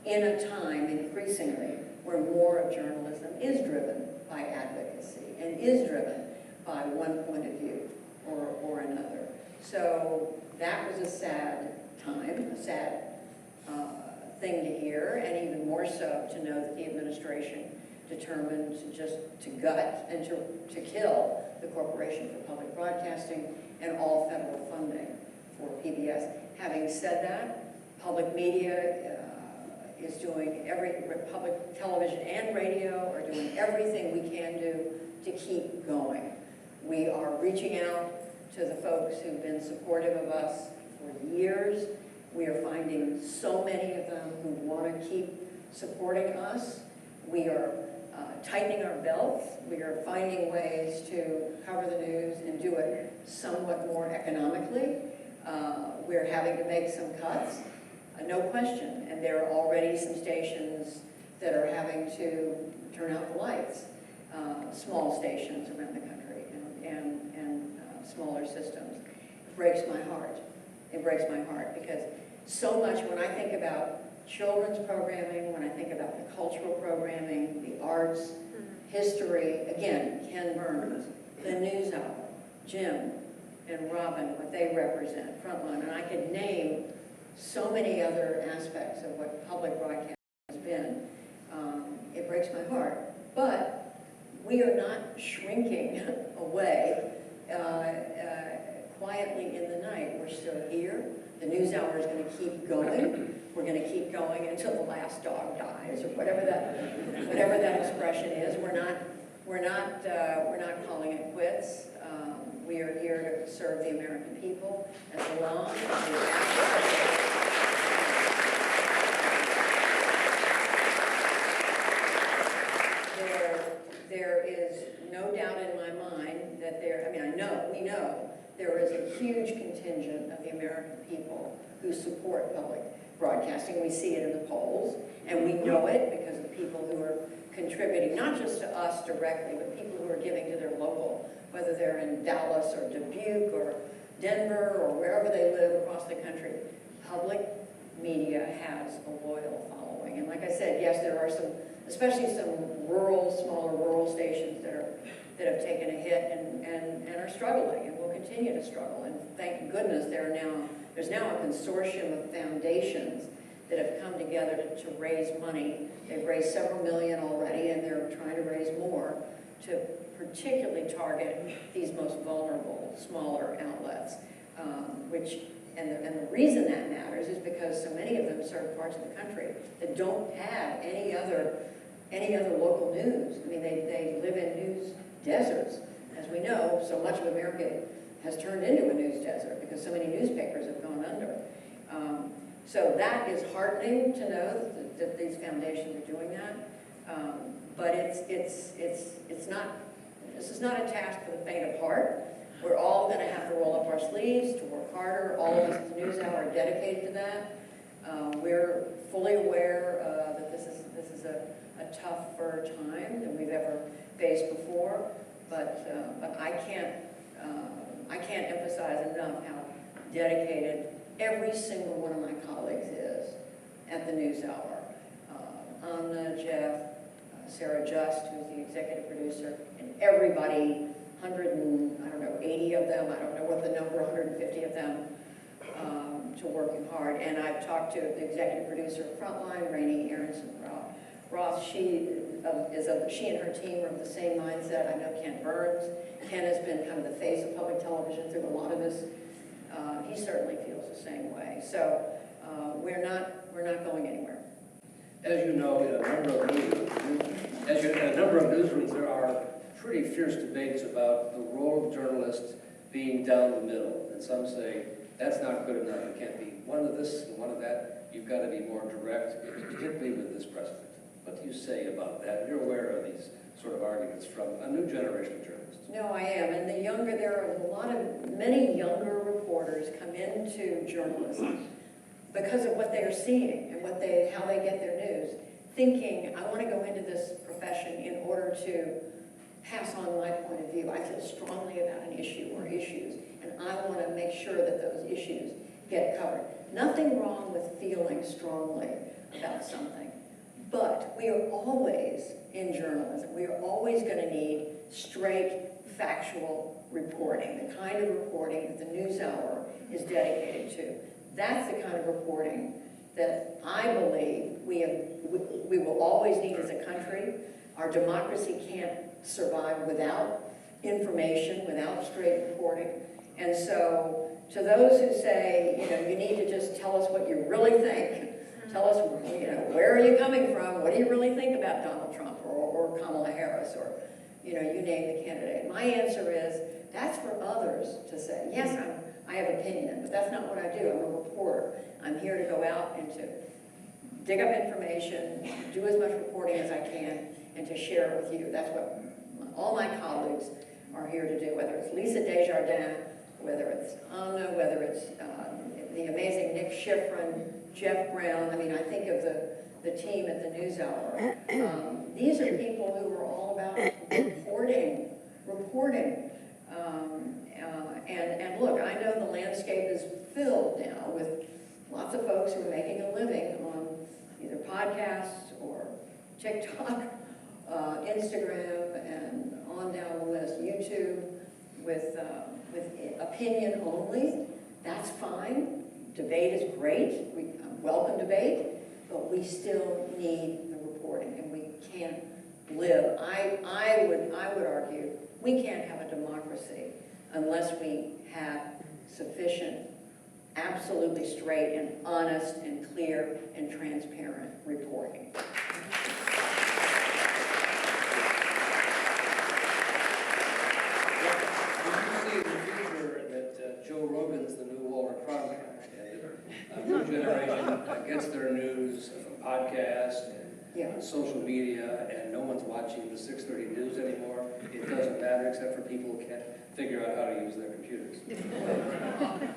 In a time, increasingly, where more of journalism is driven by advocacy and is driven by one point of view or another. So that was a sad time, a sad thing to hear, and even more so to know that the administration determined to gut and to kill the Corporation for Public Broadcasting and all federal funding for PBS. Having said that, public media is doing public television and radio are doing everything we can do to keep going. We are reaching out to the folks who've been supportive of us for years. We are finding so many of them who want to keep supporting us. We are tightening our belts. We are finding ways to cover the news and do it somewhat more economically. We're having to make some cuts, no question. And there are already some stations that are having to turn out the lights, small stations around the country and smaller systems. It breaks my heart. It breaks my heart because so much when I think about children's programming, when I think about the cultural programming, the arts, history, again, Ken Burns, the Newshour, Jim and Robin, what they represent, Frontline, and I could name so many other aspects of what public broadcasting has been. It breaks my heart. But we are not shrinking away quietly in the night. We're still here. The Newshour is going to keep going. We're going to keep going until the last dog dies, or whatever that expression is. We're not calling it quits. We are here to serve the American people as long as there is no doubt in my mind that we know there is a huge contingent of the American people who support public broadcasting. We see it in the polls, and we know it because of people who are contributing, not just to us directly, but people who are giving to their local, whether they're in Dallas or Dubuque or Denver or wherever they live across the country. Public media has a loyal following. And like I said, yes, there are some, especially some smaller rural stations that have taken a hit and are struggling and will continue to struggle. And thank goodness there's now a consortium of foundations that have come together to raise money. They've raised several million already, and they're trying to raise more to particularly target these most vulnerable, smaller outlets. And the reason that matters is because so many of them serve parts of the country that don't have any other local news. I mean, they live in news deserts. As we know, so much of America has turned into a news desert because so many newspapers have gone under. So that is heartening to know that these foundations are doing that. But it's not. This is not a task for the faint of heart. We're all going to have to roll up our sleeves to work harder. All of us at the Newshour are dedicated to that. We're fully aware that this is a tougher time than we've ever faced before. But I can't emphasize enough how dedicated every single one of my colleagues is at the Newshour. Anna, Jeff, Sarah Just, who's the executive producer, and everybody, 180 of them, I don't know what the number, 150 of them, to working hard. And I've talked to the executive producer of Frontline, Rainey Aronson-Roth. She and her team are of the same mindset. I know Ken Burns. Ken has been kind of the face of public television through a lot of this. He certainly feels the same way. So we're not going anywhere. As you know, in a number of newsrooms, there are pretty fierce debates about the role of journalists being down the middle. And some say, that's not good enough. You can't be one of this and one of that. You've got to be more direct, particularly with this president. What do you say about that? You're aware of these sort of arguments from a new generation of journalists. No, I am, and there are many younger reporters come into journalism because of what they are seeing and how they get their news, thinking, I want to go into this profession in order to pass on my point of view. I feel strongly about an issue or issues, and I want to make sure that those issues get covered. Nothing wrong with feeling strongly about something, but we are always, in journalism, we are always going to need straight, factual reporting, the kind of reporting that the NewsHour is dedicated to. That's the kind of reporting that I believe we will always need as a country. Our democracy can't survive without information, without straight reporting. And so, to those who say, you need to just tell us what you really think, tell us, where are you coming from? What do you really think about Donald Trump or Kamala Harris or, you name the candidate? My answer is, that's for others to say. Yes, I have opinion, but that's not what I do. I'm a reporter. I'm here to go out and to dig up information, do as much reporting as I can, and to share it with you. That's what all my colleagues are here to do, whether it's Lisa Desjardins, whether it's Anna, whether it's the amazing Nick Schifrin, Jeff Brown. I mean, I think of the team at the NewsHour. These are people who are all about reporting. And look, I know the landscape is filled now with lots of folks who are making a living on either podcasts or TikTok, Instagram, and on down the list, YouTube, with opinion only. That's fine. Debate is great. We welcome debate, but we still need the reporting, and we can't live. I would argue we can't have a democracy unless we have sufficient, absolutely straight and honest and clear and transparent reporting. Joe Rogan's the new Walter Cronkite, and a new generation gets their news from podcasts and social media, and no one's watching the 6:30 news anymore. It doesn't matter, except for people who can't figure out how to use their computers.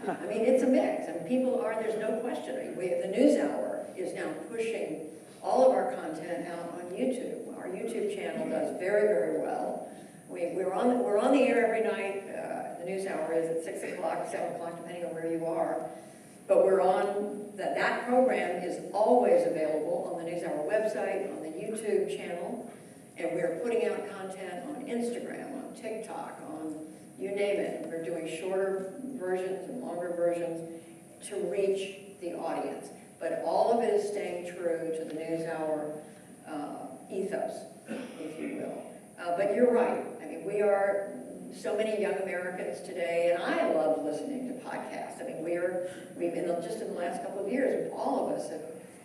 I mean, it's a mix, and there's no question. The NewsHour is now pushing all of our content out on YouTube. Our YouTube channel does very, very well. We're on the air every night. The NewsHour is at 6 o'clock, 7 o'clock, depending on where you are. But we're on, that program is always available on the NewsHour website, on the YouTube channel, and we're putting out content on Instagram, on TikTok, on you name it. We're doing shorter versions and longer versions to reach the audience. But all of it is staying true to the NewsHour ethos, if you will. But you're right. I mean, we are so many young Americans today, and I love listening to podcasts. I mean, just in the last couple of years, all of us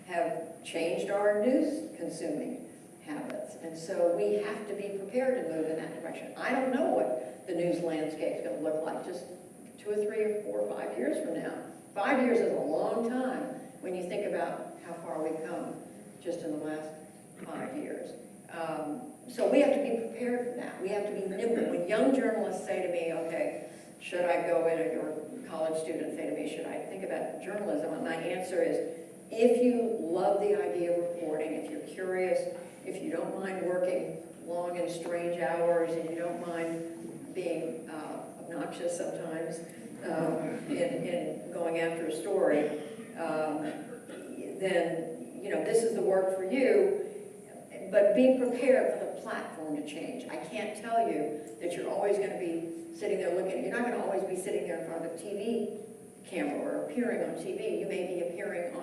have changed our news consuming habits. And so we have to be prepared to move in that direction. I don't know what the news landscape is going to look like just 2 or 3 or 4 or 5 years from now. 5 years is a long time when you think about how far we've come just in the last 5 years. So we have to be prepared for that. We have to be nimble. When young journalists say to me, okay, should I go in, or college students say to me, should I think about journalism? And my answer is, if you love the idea of reporting, if you're curious, if you don't mind working long and strange hours, and you don't mind being obnoxious sometimes in going after a story, then this is the work for you. But be prepared for the platform to change. I can't tell you that you're always going to be sitting there looking. You're not going to always be sitting there in front of a TV camera or appearing on TV. You may be appearing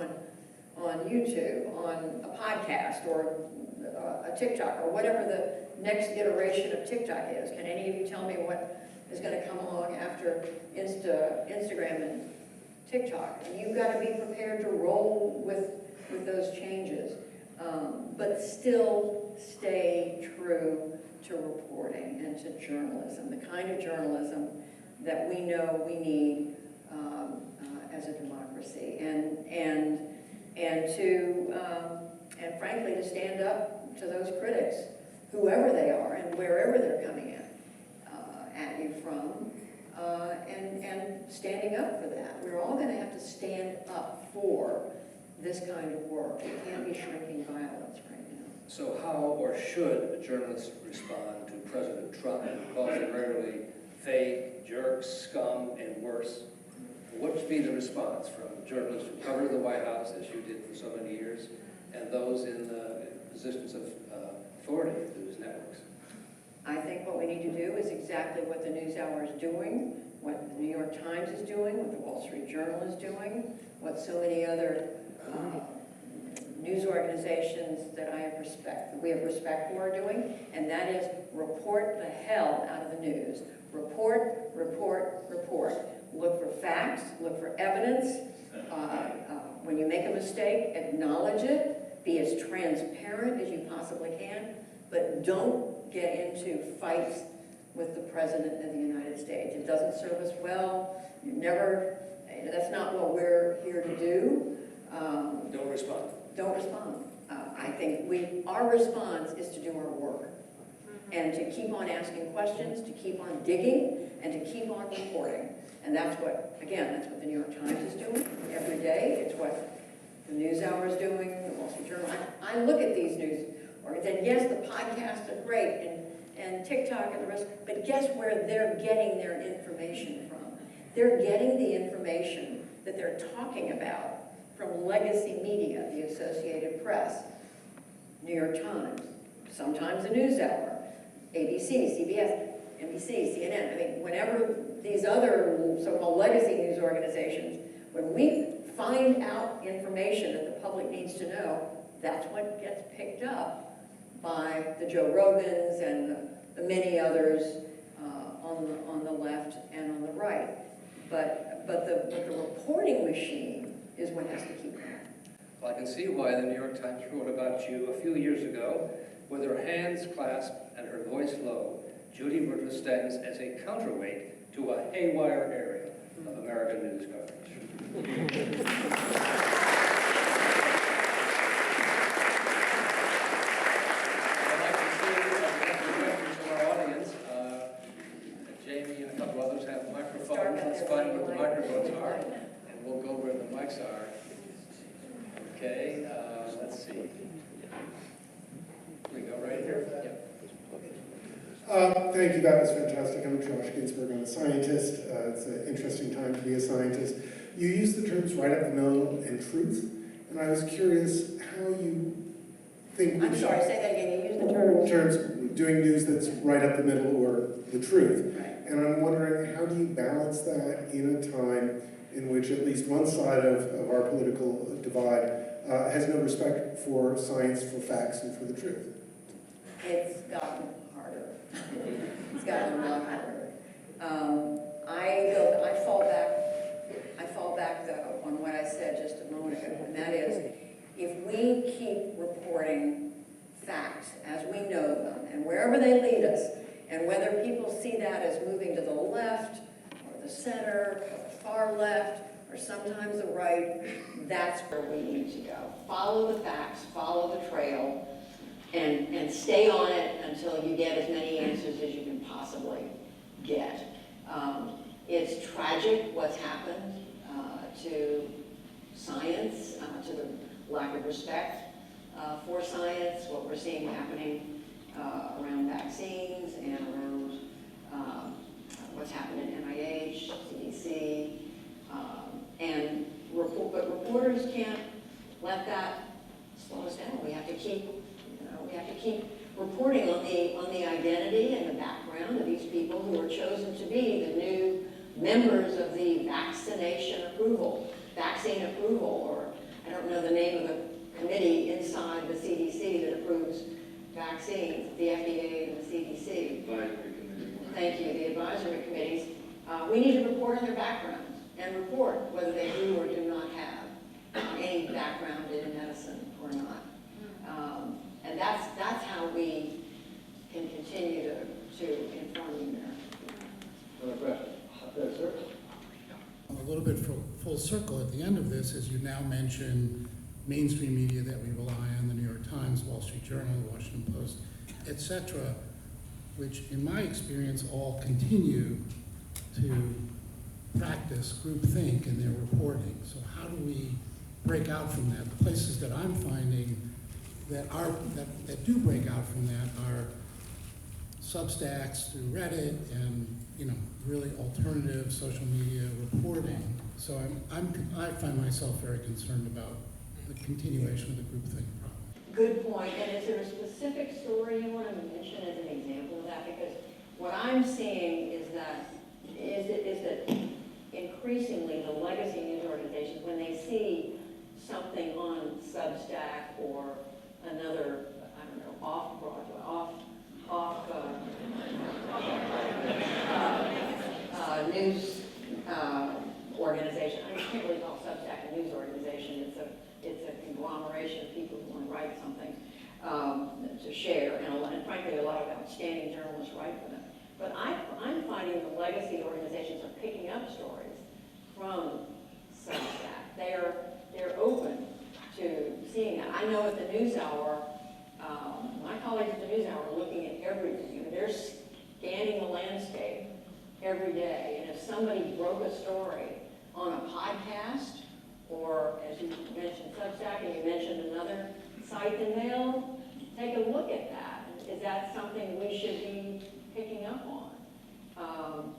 on YouTube, on a podcast, or a TikTok, or whatever the next iteration of TikTok is. Can any of you tell me what is going to come along after Instagram and TikTok? And you've got to be prepared to roll with those changes. But still stay true to reporting and to journalism, the kind of journalism that we know we need as a democracy, and frankly to stand up to those critics, whoever they are and wherever they're coming in. standing up for that. We're all going to have to stand up for this kind of work. It can't be shrinking violence right now. So how or should a journalist respond to President Trump, who calls him regularly fake, jerks, scum, and worse? What should be the response from journalists who cover the White House, as you did for so many years, and those in positions of authority at news networks? I think what we need to do is exactly what the Newshour is doing, what the New York Times is doing, what the Wall Street Journal is doing, what so many other news organizations that we have respect for are doing, and that is report the hell out of the news. Report, report, report. Look for facts, look for evidence. When you make a mistake, acknowledge it. Be as transparent as you possibly can, but don't get into fights with the President of the United States. It doesn't serve us well. That's not what we're here to do. Don't respond. Don't respond. I think our response is to do our work and to keep on asking questions, to keep on digging, and to keep on reporting. And that's what the New York Times is doing every day. It's what the Newshour is doing, the Wall Street Journal. I look at these news organizations, and yes, the podcasts are great, and TikTok and the rest, but guess where they're getting their information from? They're getting the information that they're talking about from legacy media, the Associated Press, New York Times, sometimes the Newshour, ABC, CBS, NBC, CNN. I mean, whenever these other so-called legacy news organizations, when we find out information that the public needs to know, that's what gets picked up by the Joe Rogans and the many others on the left and on the right. But the reporting machine is what has to keep going. Well, I can see why the New York Times wrote about you a few years ago. With her hands clasped and her voice low, Judy Woodruff stands as a counterweight to a haywire area of American news coverage. I'd like to see questions from our audience. Jamie and a couple others have microphones. Let's find what the microphones are, and we'll go where the mics are. Okay, let's see. We go right here. Yep. Thank you, that was fantastic. I'm Josh Ginsberg, I'm a scientist. It's an interesting time to be a scientist. You use the terms right up the middle and truth, and I was curious how you think I'm sorry, say that again. You use the term. terms doing news that's right up the middle or the truth. Right. And I'm wondering, how do you balance that in a time in which at least one side of our political divide has no respect for science, for facts, and for the truth? It's gotten harder. It's gotten a lot harder. I fall back though on what I said just a moment ago, and that is, if we keep reporting facts as we know them, and wherever they lead us, and whether people see that as moving to the left, or the center, or the far left, or sometimes the right, that's where we need to go. Follow the facts, follow the trail, and stay on it until you get as many answers as you can possibly get. It's tragic what's happened to science, to the lack of respect for science, what we're seeing happening around vaccines and around what's happened at NIH, CDC, but reporters can't let that slow us down. We have to keep reporting on the identity and the background of these people who are chosen to be the new members of the vaccine approval, or I don't know the name of the committee inside the CDC that approves vaccines, the FDA and the CDC. Thank you, the advisory committees. We need to report on their backgrounds and report whether they do or do not have any background in medicine or not. And that's how we can continue to inform the American people. Another question. Yes, sir. A little bit full circle at the end of this, as you now mention mainstream media that we rely on, the New York Times, Wall Street Journal, the Washington Post, etc., which in my experience all continue to practice groupthink in their reporting. So how do we break out from that? The places that I'm finding that do break out from that are Substacks through Reddit and, really alternative social media reporting. So I find myself very concerned about the continuation of the groupthink problem. Good point. And is there a specific story you want to mention as an example of that? Because what I'm seeing is that increasingly the legacy news organizations, when they see something on Substack or another, off-Broadway, news organization. I can't really call Substack a news organization. It's a conglomeration of people who want to write something to share, and frankly, a lot of outstanding journalists write for them. But I'm finding the legacy organizations are picking up stories from Substack. They're open to seeing that. I know at the Newshour, my colleagues at the Newshour are looking at everything. They're scanning the landscape every day. And if somebody broke a story on a podcast, or as you mentioned Substack, and you mentioned another site, then they'll take a look at that. Is that something we should be picking up on?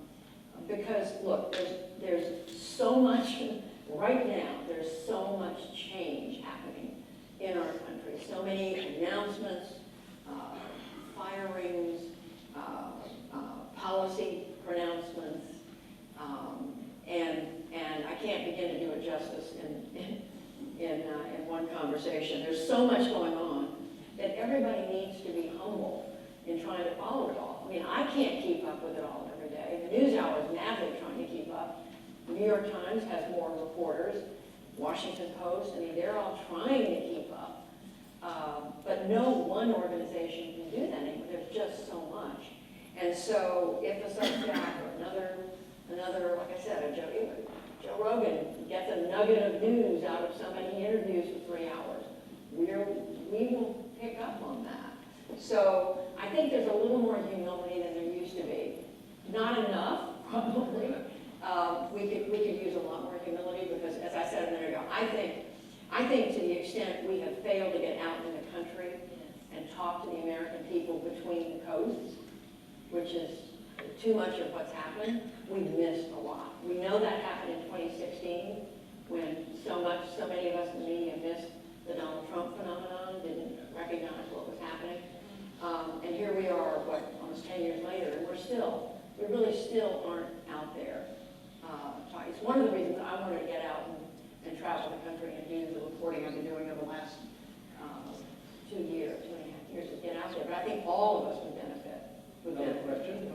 Because look, there's so much, right now, there's so much change happening in our country. So many announcements, firings, policy pronouncements, and I can't begin to do it justice in one conversation. There's so much going on that everybody needs to be humble in trying to follow it all. I mean, I can't keep up with it all every day. The Newshour is madly trying to keep up. The New York Times has more reporters. Washington Post, I mean, they're all trying to keep up. But no one organization can do that anymore. There's just so much. And so if a Substack or another, like I said, Joe Rogan gets a nugget of news out of somebody he interviews for 3 hours, we will pick up on that. So I think there's a little more humility than there used to be. Not enough, probably. We could use a lot more humility because, as I said a minute ago, I think to the extent we have failed to get out in the country and talk to the American people between the coasts, which is too much of what's happened, we've missed a lot. We know that happened in 2016 when so many of us in the media missed the Donald Trump phenomenon, didn't recognize what was happening. And here we are, almost 10 years later, and we really still aren't out there. It's one of the reasons I wanted to get out and travel the country and do the reporting I've been doing over the last 2.5 years, to get out there. But I think all of us would benefit. Another question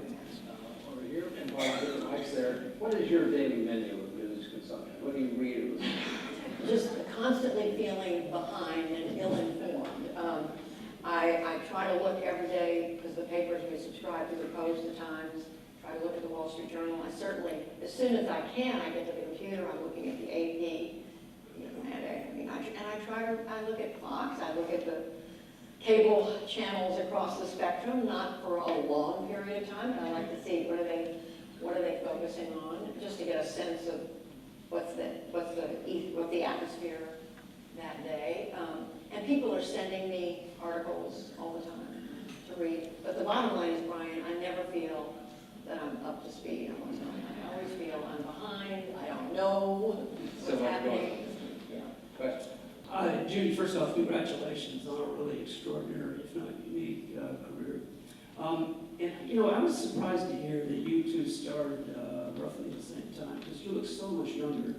over here, and while the mic's there, what is your daily menu of news consumption? What do you read? Just constantly feeling behind and ill-informed. I try to look every day, because the papers we subscribe to, the Post, the Times, try to look at the Wall Street Journal. I certainly, as soon as I can, I get to the computer, I'm looking at the AP, I look at Fox, I look at the cable channels across the spectrum, not for a long period of time, but I like to see what are they focusing on, just to get a sense of what's the atmosphere that day. And people are sending me articles all the time to read. But the bottom line is, Brian, I never feel that I'm up to speed on what's going on. I always feel I'm behind, I don't know what's happening. Question. Judy, first off, congratulations on a really extraordinary, if not unique, career. And, I was surprised to hear that you two started roughly at the same time, because you look so much younger.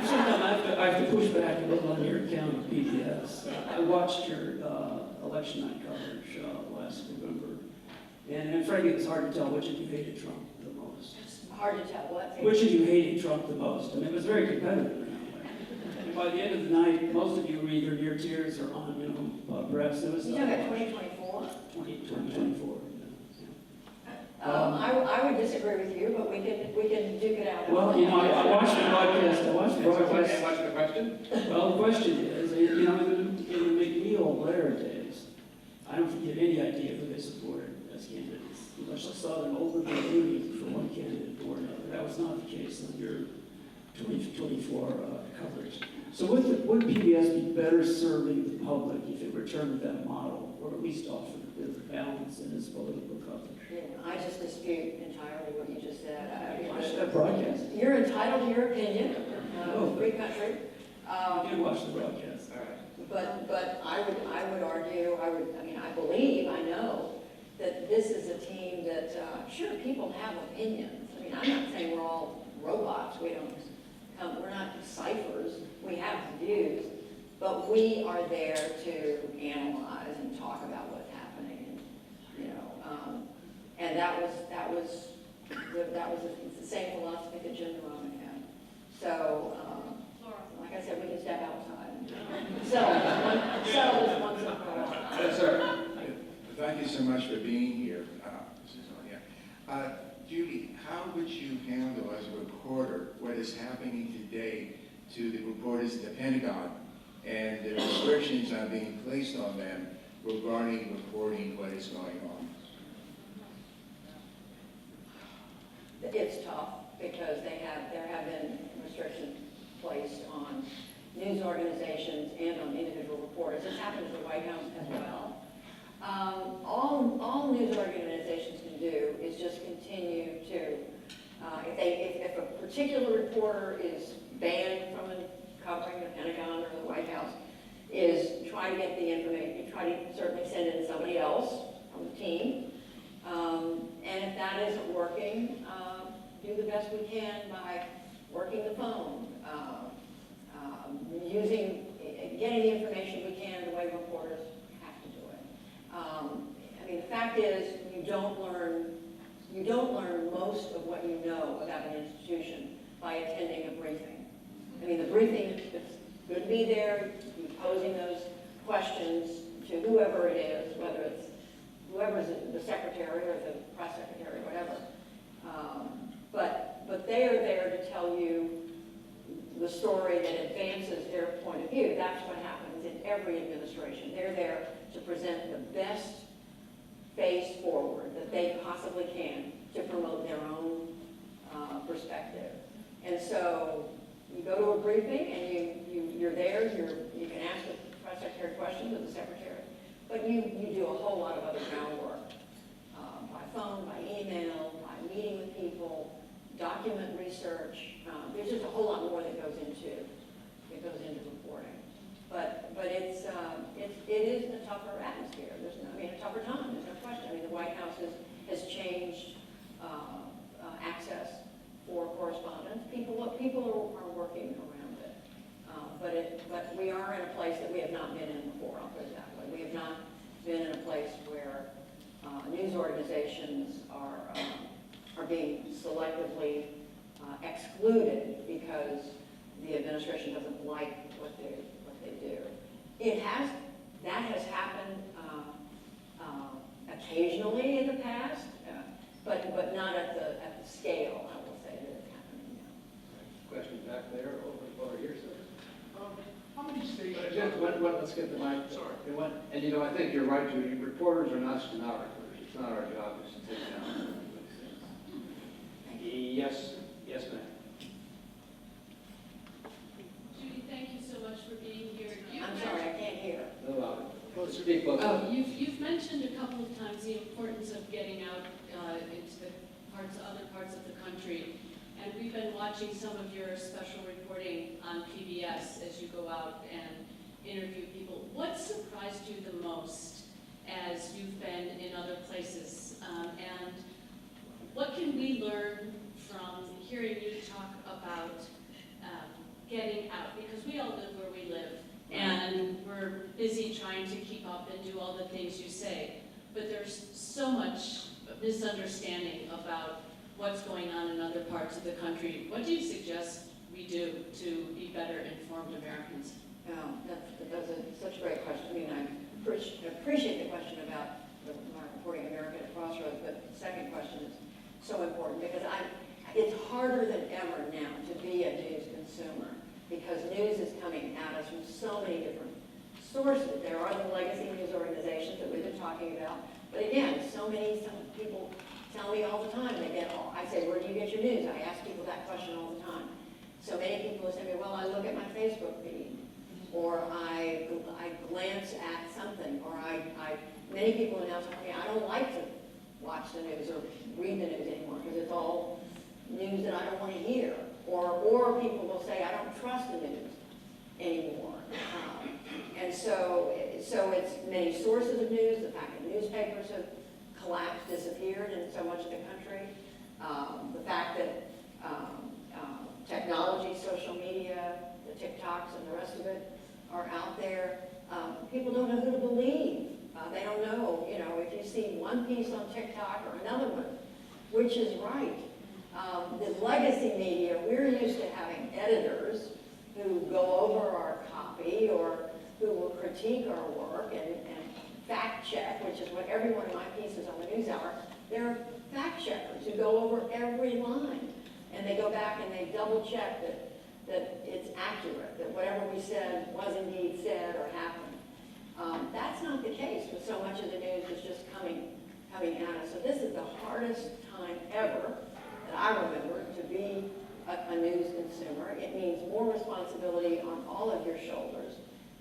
Sometimes I have to push back a little on your account of PBS. I watched your election night coverage last November, and frankly, it was hard to tell which of you hated Trump the most. Hard to tell what. Which of you hated Trump the most? I mean, it was very competitive in that way. And by the end of the night, most of you were either near tears or on, perhaps it was... You're talking about 2024? 2024. I would disagree with you, but we can duke it out. Well, I watched the broadcast. And what's the question? Well, the question is, in the McNeil Blair days, I don't forget any idea who they supported. as candidates. Much like Southern overrooting for one candidate or another. That was not the case in your 2024 coverage. So would PBS be better serving the public if it returned to that model, or at least offered a bit of balance in its political coverage? Yeah, I just dispute entirely what you just said. Watch that broadcast. You're entitled to your opinion, Oh. free country. You did watch the broadcast. All right. But I would argue, I believe, I know, that this is a team that, sure, people have opinions. I mean, I'm not saying we're all robots. We're not ciphers. We have views, but we are there to analyze and talk about what's happening. And that was the same philosophy that Jim Roman had. So, like I said, we can step outside. Settle this once and for all. Yes, sir. Thank you so much for being here. This is on, yeah. Judy, how would you handle as a reporter what is happening today to the reporters at the Pentagon and the restrictions are being placed on them regarding reporting what is going on? It's tough because there have been restrictions placed on news organizations and on individual reporters. This happened at the White House as well. All news organizations can do is just continue to, if a particular reporter is banned from covering the Pentagon or the White House, is try to get the information, try to certainly send it to somebody else from the team. And if that isn't working, do the best we can by working the phone, getting the information we can the way reporters have to do it. The fact is, you don't learn most of what you know about an institution by attending a briefing. The briefing, it's good to be there, you're posing those questions to whoever it is, whether it's whoever's the secretary or the press secretary, whatever. But they are there to tell you the story that advances their point of view. That's what happens in every administration. They're there to present the best face forward that they possibly can to promote their own perspective. And so you go to a briefing and you're there, you can ask the press secretary questions of the secretary, but you do a whole lot of other groundwork by phone, by email, by meeting with people, document research. There's just a whole lot more that goes into reporting. But it is a tougher atmosphere. A tougher time. There's no question. The White House has changed access for correspondence. People are working around it. But we are in a place that we have not been in before. I'll put it that way. We have not been in a place where news organizations are being selectively excluded because the administration doesn't like what they do. That has happened occasionally in the past, but not at the scale, I will say, that it's happening now. Question back there, over here, sir. How many states? Let's get the mic. Sorry. And I think you're right, Judy. Reporters are not stenographers. It's not our job to take down. Yes, ma'am. Judy, thank you so much for being here. I'm sorry, I can't hear. No, speak closer. You've mentioned a couple of times the importance of getting out into the other parts of the country. And we've been watching some of your special reporting on PBS as you go out and interview people. What surprised you the most as you've been in other places? And what can we learn from hearing you talk about getting out? Because we all live where we live, and we're busy trying to keep up and do all the things you say. But there's so much misunderstanding about what's going on in other parts of the country. What do you suggest we do to be better informed Americans? That's such a great question. I appreciate the question about reporting America at a crossroads, but the second question is so important because it's harder than ever now to be a news consumer because news is coming at us from so many different sources. There are the legacy news organizations that we've been talking about, But again, some people tell me all the time, I say, where do you get your news? I ask people that question all the time. So many people say to me, well, I look at my Facebook feed, or I glance at something, or many people now tell me, I don't like to watch the news or read the news anymore, because it's all news that I don't want to hear. Or people will say, I don't trust the news anymore. And so it's many sources of news, the fact that newspapers have collapsed, disappeared in so much of the country, the fact that technology, social media, the TikToks and the rest of it are out there. People don't know who to believe. They don't know, if you see one piece on TikTok or another one, which is right. The legacy media, we're used to having editors who go over our copy or who will critique our work and fact check, which is what every one of my pieces on the NewsHour, they're fact checkers who go over every line. And they go back and they double check that it's accurate, that whatever we said was indeed said or happened. That's not the case with so much of the news that's just coming at us. So this is the hardest time ever that I remember to be a news consumer. It means more responsibility on all of your shoulders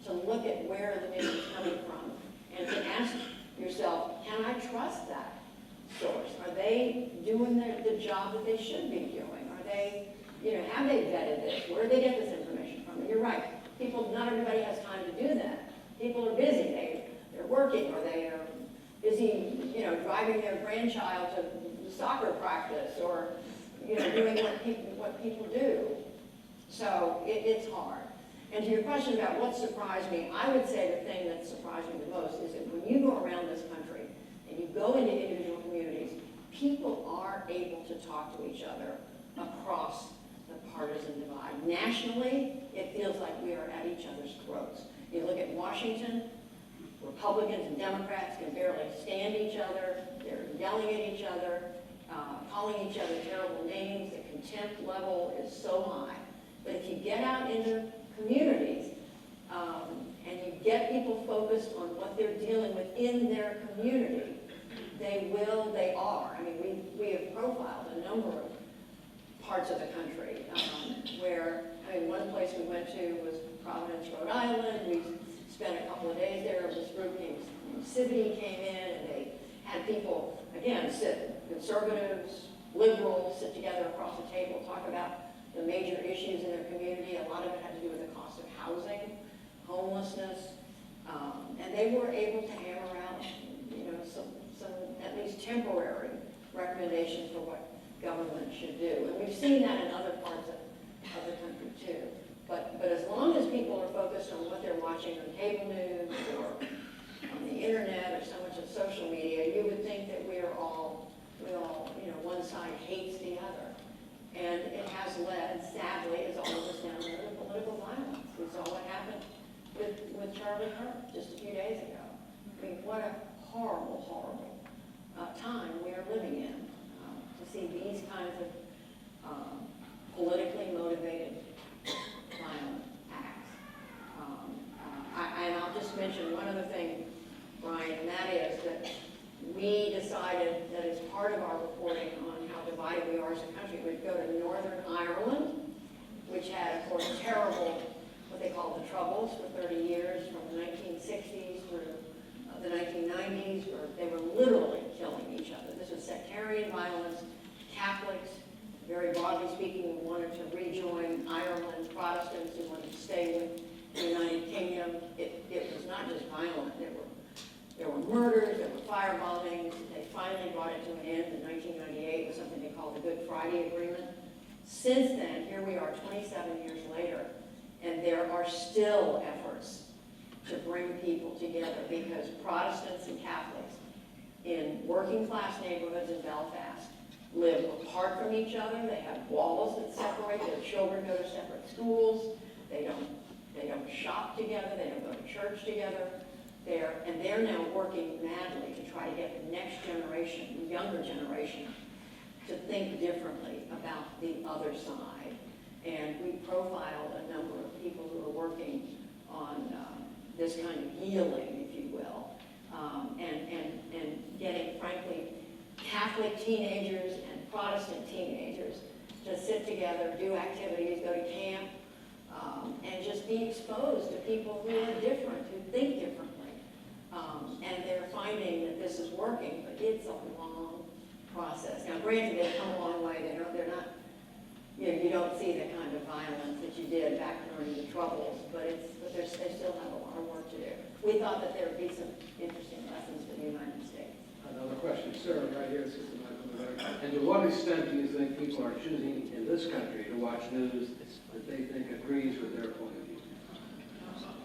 to look at where the news is coming from and to ask yourself, can I trust that source? Are they doing the job that they should be doing? Are they, have they vetted this? Where did they get this information from? And you're right, not everybody has time to do that. People are busy, they're working, or they are busy, driving their grandchild to soccer practice, or, doing what people do. So it's hard. And to your question about what surprised me, I would say the thing that surprised me the most is that when you go around this country and you go into individual communities, people are able to talk to each other across the partisan divide. Nationally, it feels like we are at each other's throats. You look at Washington, Republicans and Democrats can barely stand each other. They're yelling at each other, calling each other terrible names. The contempt level is so high. But if you get out into communities and you get people focused on what they're dealing with in their community, they are. I mean, we have profiled a number of parts of the country where, one place we went to was Providence, Rhode Island. We spent a couple of days there. This group named Civility came in, and they had people, again, conservatives, liberals, sit together across the table, talk about the major issues in their community. A lot of it had to do with the cost of housing, homelessness, and they were able to hammer out, some at least temporary recommendations for what government should do. And we've seen that in other parts of the country too. But as long as people are focused on what they're watching on cable news or on the internet or so much of social media, you would think that we all, one side hates the other. And it has led, sadly, as all of us now know, to political violence. We saw what happened with Charlie Kirk just a few days ago. I mean, what a horrible, horrible time we are living in to see these kinds of politically motivated violent acts. And I'll just mention one other thing, Brian, and that is that we decided that as part of our reporting on how divided we are as a country, we'd go to Northern Ireland, which had, of course, terrible, what they call the Troubles for 30 years, from the 1960s through the 1990s, where they were literally killing each other. This was sectarian violence. Catholics, very broadly speaking, wanted to rejoin Ireland. Protestants who wanted to stay with the United Kingdom. It was not just violent. There were murders, there were fire bombings. They finally brought it to an end in 1998 with something they called the Good Friday Agreement. Since then, here we are 27 years later, and there are still efforts to bring people together because Protestants and Catholics in working class neighborhoods in Belfast live apart from each other. They have walls that separate. Their children go to separate schools. They don't shop together. They don't go to church together. They're now working madly to try to get the next generation, the younger generation, to think differently about the other side. And we profiled a number of people who are working on this kind of healing, if you will, and getting Catholic teenagers and Protestant teenagers to sit together, do activities, go to camp, and just be exposed to people who are different, who think differently. And they're finding that this is working, but it's a long process. Now, granted, they've come a long way. They're not, you don't see the kind of violence that you did back during the Troubles, but they still have a lot of work to do. We thought that there would be some interesting lessons for the United States. Another question, sir, right here, Assistant Michael. And to what extent do you think people are choosing in this country to watch news that they think agrees with their point of view?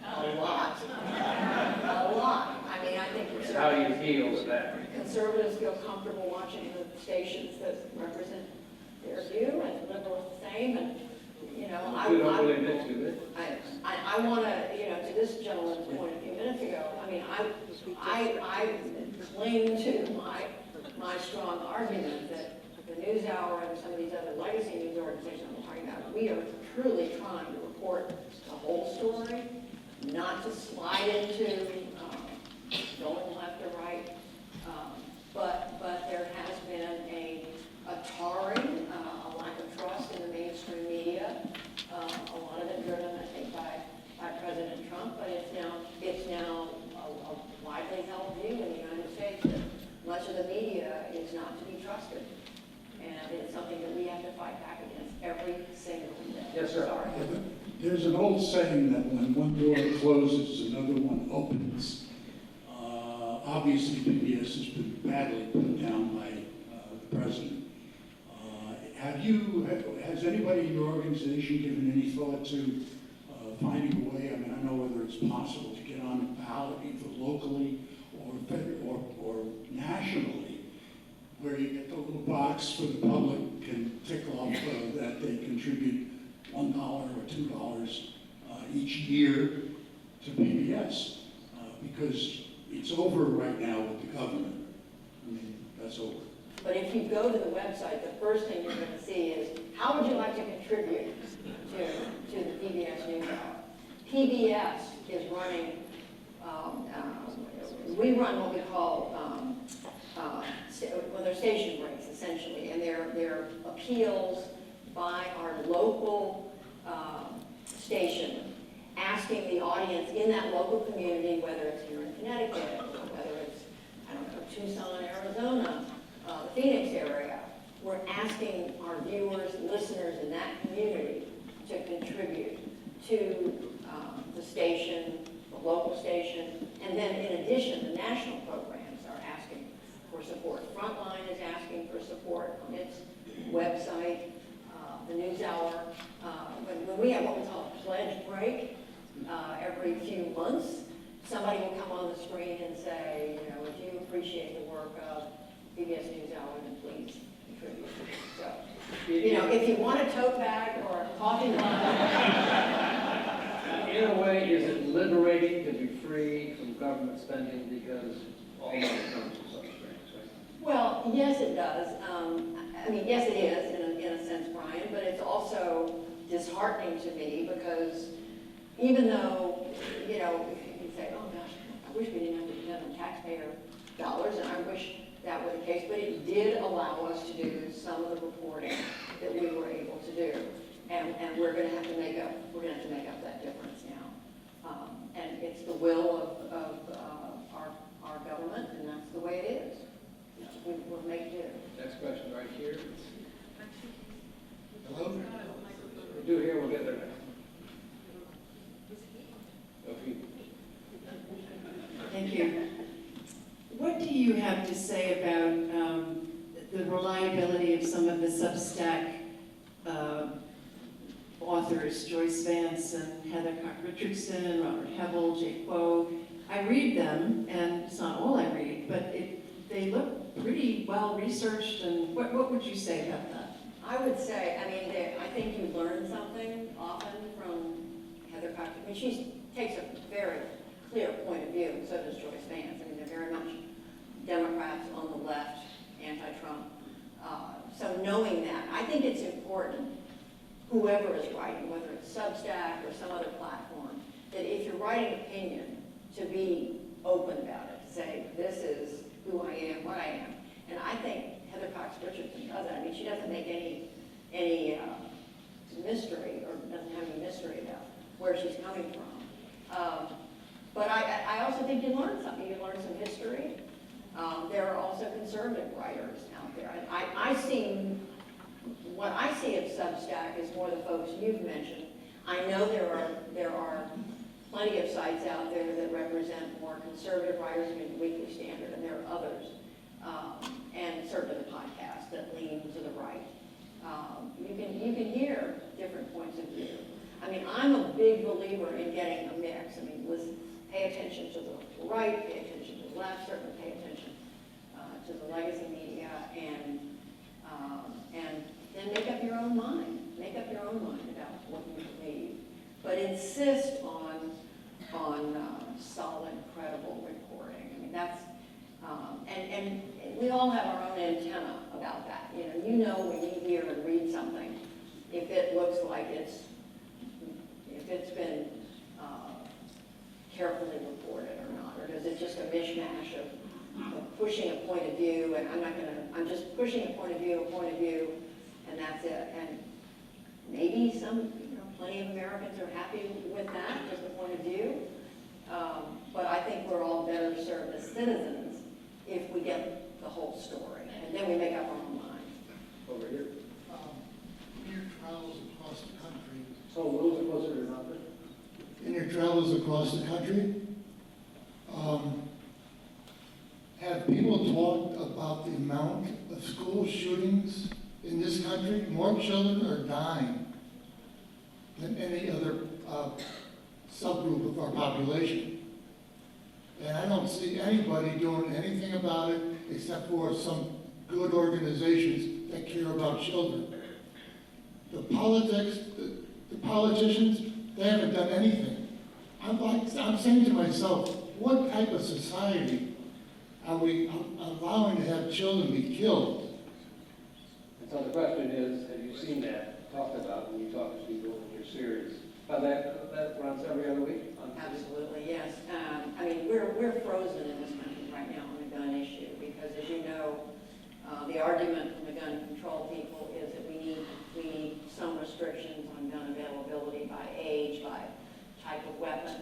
A lot. A lot. I mean, I think How do you deal with that? conservatives feel comfortable watching the stations that represent their view, and liberals the same, and, you know, You don't really mix with it? I want to, you know, to this gentleman's point a few minutes ago, I mean, I cling to my strong argument that the Newshour and some of these other legacy news organizations I'm talking about, we are truly trying to report the whole story, not to slide into going left or right, but there has been a tarring, a lack of trust in the mainstream media, a lot of it driven, I think, by President Trump, but it's now a widely held view in the United States that much of the media is not to be trusted, and it's something that we have to fight back against every single day. Yes, sir. Sorry. There's an old saying that when one door closes, another one opens. Obviously, PBS has been badly put down by the president. Has anybody in your organization given any thought to finding a way? I mean, I know whether it's possible to get on the ballot either locally or nationally, where you get the little box for the public can tick off that they contribute $1 or $2 each year to PBS, because it's over right now with the government. I mean, that's over. But if you go to the website, the first thing you're going to see is, how would you like to contribute to the PBS NewsHour? PBS is running, we run what we call, they're station breaks, essentially, and they're appeals by our local station, asking the audience in that local community, whether it's here in Connecticut, or whether it's, I don't know, Tucson, Arizona, the Phoenix area, we're asking our viewers, listeners in that community to contribute to the station, the local station, and then in addition, the national programs are asking for support. Frontline is asking for support on its website, the NewsHour. When we have what we call a pledge break every few months, somebody will come on the screen and say, you know, if you appreciate the work of PBS NewsHour, then please contribute. So, you know, if you want a tote bag or a coffee mug. In a way, is it liberating to be free from government spending because all of it comes from such things, right? Well, yes, it does. I mean, yes, it is in a sense, Brian, but it's also disheartening to me because even though, you know, you say, oh gosh, I wish we didn't have to depend on taxpayer dollars, and I wish that were the case, but it did allow us to do some of the reporting that we were able to do. And we're going to have to make up that difference now. And it's the will of our government, and that's the way it is. We'll make do. Next question right here. Hello? We do here, we'll get there next. Okay. Thank you. What do you have to say about the reliability of some of the Substack authors, Joyce Vance and Heather Cock-Richardson, Robert Hevel, Jay Quo? I read them, and it's not all I read, but they look pretty well researched. And what would you say about that? I would say, I mean, I think you learn something often from Heather Cock-Richardson. I mean, she takes a very clear point of view, and so does Joyce Vance. I mean, they're very much Democrats on the left, anti-Trump. So knowing that, I think it's important, whoever is writing, whether it's Substack or some other platform, that if you're writing opinion, to be open about it, to say, this is who I am, what I am. And I think Heather any mystery, or doesn't have any mystery about where she's coming from. But I also think you learn something. You learn some history. There are also conservative writers out there. And what I see of Substack is more the folks you've mentioned. I know there are plenty of sites out there that represent more conservative writers. I mean, the Weekly Standard, and there are others. And certainly the podcast that lean to the right. You can hear different points of view. I mean, I'm a big believer in getting a mix. I mean, listen, pay attention to the right, pay attention to the left, certainly pay attention to the legacy media, and then make up your own mind. Make up your own mind about what you believe, but insist on solid, credible reporting. I mean, that's and we all have our own antenna about that. You know when you hear and read something, if it looks like if it's been carefully reported or not, or is it just a mishmash of pushing a point of view, and I'm just pushing a point of view, and that's it. And maybe plenty of Americans are happy with that, just a point of view. But I think we're all better served as citizens if we get the whole story, and then we make up our own minds. Over here. In your travels across the country, So a little bit closer to nothing. in your travels across the country, have people talked about the amount of school shootings in this country? More children are dying than any other subgroup of our population. And I don't see anybody doing anything about it except for some good organizations that care about children. The politicians, they haven't done anything. I'm saying to myself, what type of society are we allowing to have children be killed? And so the question is, have you seen that talked about when you talk to people in your series? That runs every other week? Absolutely, yes. I mean, we're frozen in this country right now on the gun issue because, as you know, the argument from the gun control people is that we need some restrictions on gun availability by age, by type of weapon.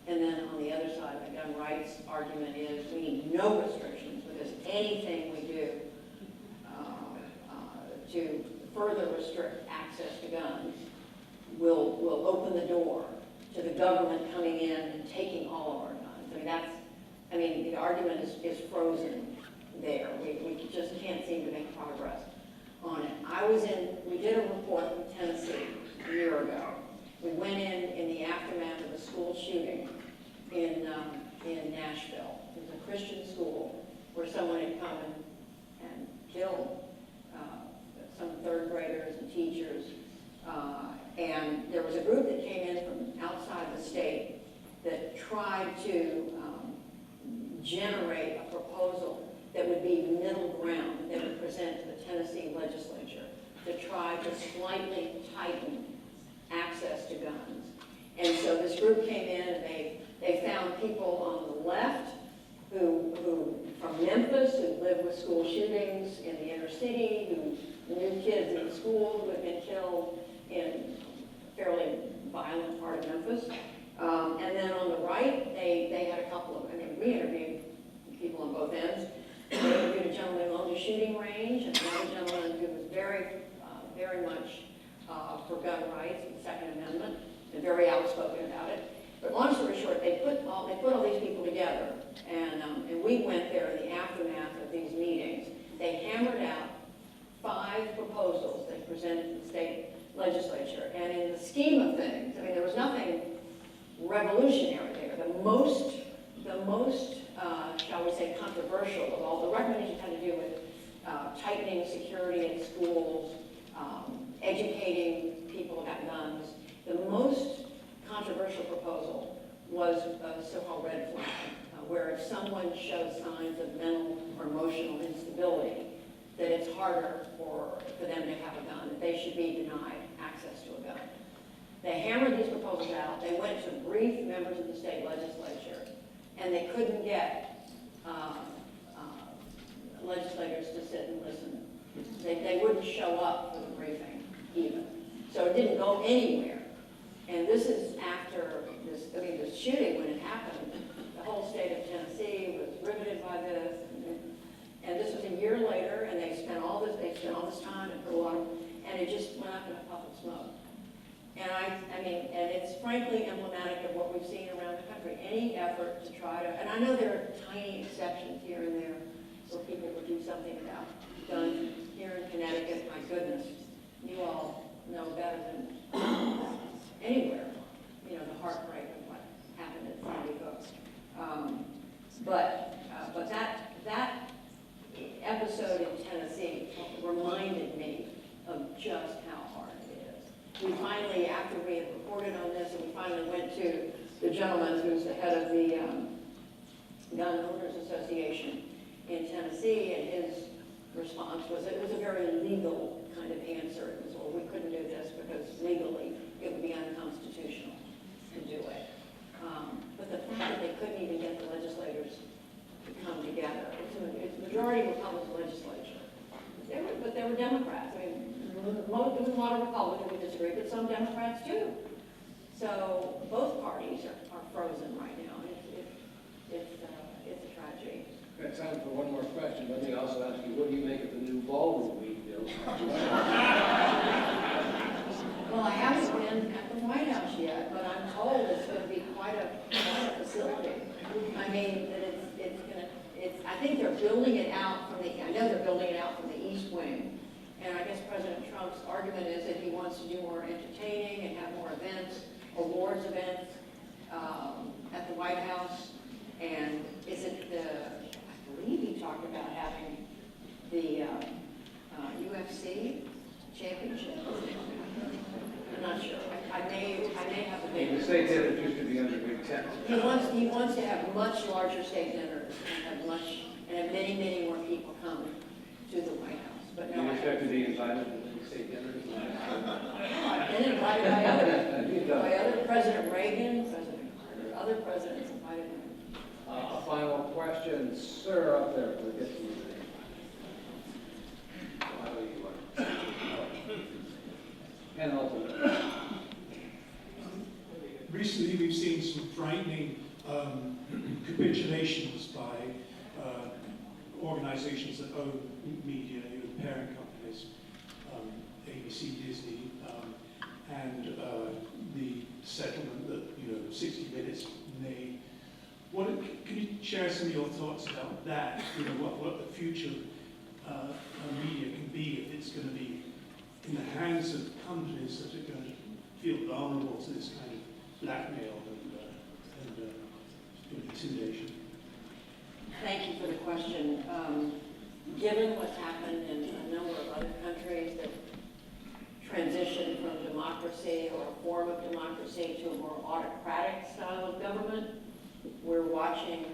And then on the other side, the gun rights argument is we need no restrictions because anything we do to further restrict access to guns will open the door to the government coming in and taking all of our guns. I mean, the argument is frozen there. We just can't seem to make progress on it. We did a report from Tennessee a year ago. We went in the aftermath of a school shooting in Nashville. It was a Christian school where someone had come and killed some third graders and teachers. And there was a group that came in from outside the state that tried to generate a proposal that would be middle ground, that would present to the Tennessee legislature to try to slightly tighten access to guns. And so this group came in and they found people on the left who from Memphis, who lived with school shootings in the inner city, who knew kids in school who had been killed in a fairly violent part of Memphis. And then on the right, they had a couple of, we interviewed people on both ends. They interviewed a gentleman who owned a shooting range, and another gentleman who was very much for gun rights and the Second Amendment, and very outspoken about it. But long story short, they put all these people together, and we went there in the aftermath of these meetings. They hammered out 5 proposals they presented to the state legislature, and in the scheme of things, I mean, there was nothing revolutionary there. The most, shall we say, controversial of all the recommendations had to do with tightening security in schools, educating people about guns. The most controversial proposal was a so-called red flag, where if someone shows signs of mental or emotional instability, that it's harder for them to have a gun, that they should be denied access to a gun. They hammered these proposals out. They went to brief members of the state legislature, and they couldn't get legislators to sit and listen They wouldn't show up for the briefing even. So it didn't go anywhere. And this is after this shooting, when it happened, the whole state of Tennessee was riveted by this. And this was a year later, and they spent all this time and put a lot of, and it just went up in a puff of smoke. And and it's frankly emblematic of what we've seen around the country. Any effort to try to, and I know there are tiny exceptions here and there, so people would do something about guns here in Connecticut. My goodness, you all know better than anywhere. You know, the heartbreak of what happened at Sandy Hook. But that episode in Tennessee reminded me of just how hard it is. We finally, after we had reported on this, and we finally went to the gentleman who's the head of the Gun Owners Association in Tennessee, and his response was, it was a very legal kind of answer. It was, well, we couldn't do this because legally it would be unconstitutional to do it. But the fact that they couldn't even get the legislators to come together, it's a majority Republican legislature. But they were Democrats. I mean, there was a lot of Republicans who disagree, but some Democrats too. So both parties are frozen right now. It's a tragedy. Got time for one more question. Let me also ask you, what do you make of the new ballroom we built? Well, I haven't been at the White House yet, but I'm told it's going to be quite a facility. I mean, that I think they're building it out I know they're building it out from the East Wing. And I guess President Trump's argument is that he wants to do more entertaining and have more events, awards events at the White House. And I believe he talked about having the UFC championship. I'm not sure. I may have the date. The state dinners used to be under Big Ten. He wants to have much larger state dinners and have many, many more people come to the White House. But Do no, you expect to be invited to the state dinners? I've been invited by other President Reagan, President Carter, other presidents invited me. A final question, sir, up there. We'll get to you. Penultimate. Recently, we've seen some frightening capitulations by organizations that own media, the parent companies, ABC, Disney, and the settlement that 60 Minutes made. Can you share some of your thoughts about that? What the future of media can be if it's going to be in the hands of companies that are going to feel vulnerable to this kind of blackmail and intimidation? Thank you for the question. Given what's happened in a number of other countries that transition from democracy or a form of democracy to a more autocratic style of government, we're watching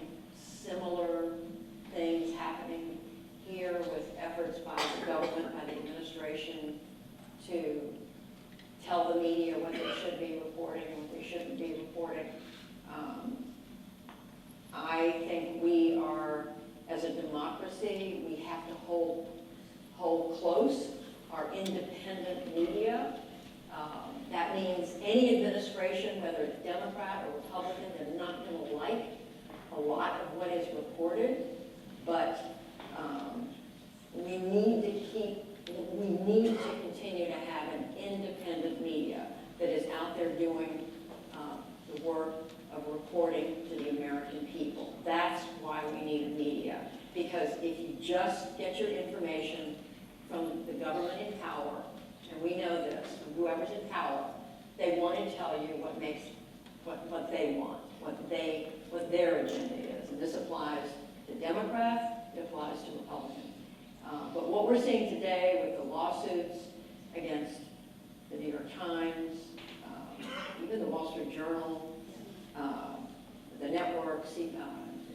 similar things happening here with efforts by the government, by the administration, to tell the media what they should be reporting and what they shouldn't be reporting. I think we are, as a democracy, we have to hold close our independent media. That means any administration, whether it's Democrat or Republican, they're not going to like a lot of what is reported, but we need to continue to have an independent media that is out there doing the work of reporting to the American people. That's why we need a media, because if you just get your information from the government in power, and we know this, from whoever's in power, they want to tell you what they want, what their agenda is. And this applies to Democrats, it applies to Republicans. But what we're seeing today with the lawsuits against the New York Times, even the Wall Street Journal, the networks,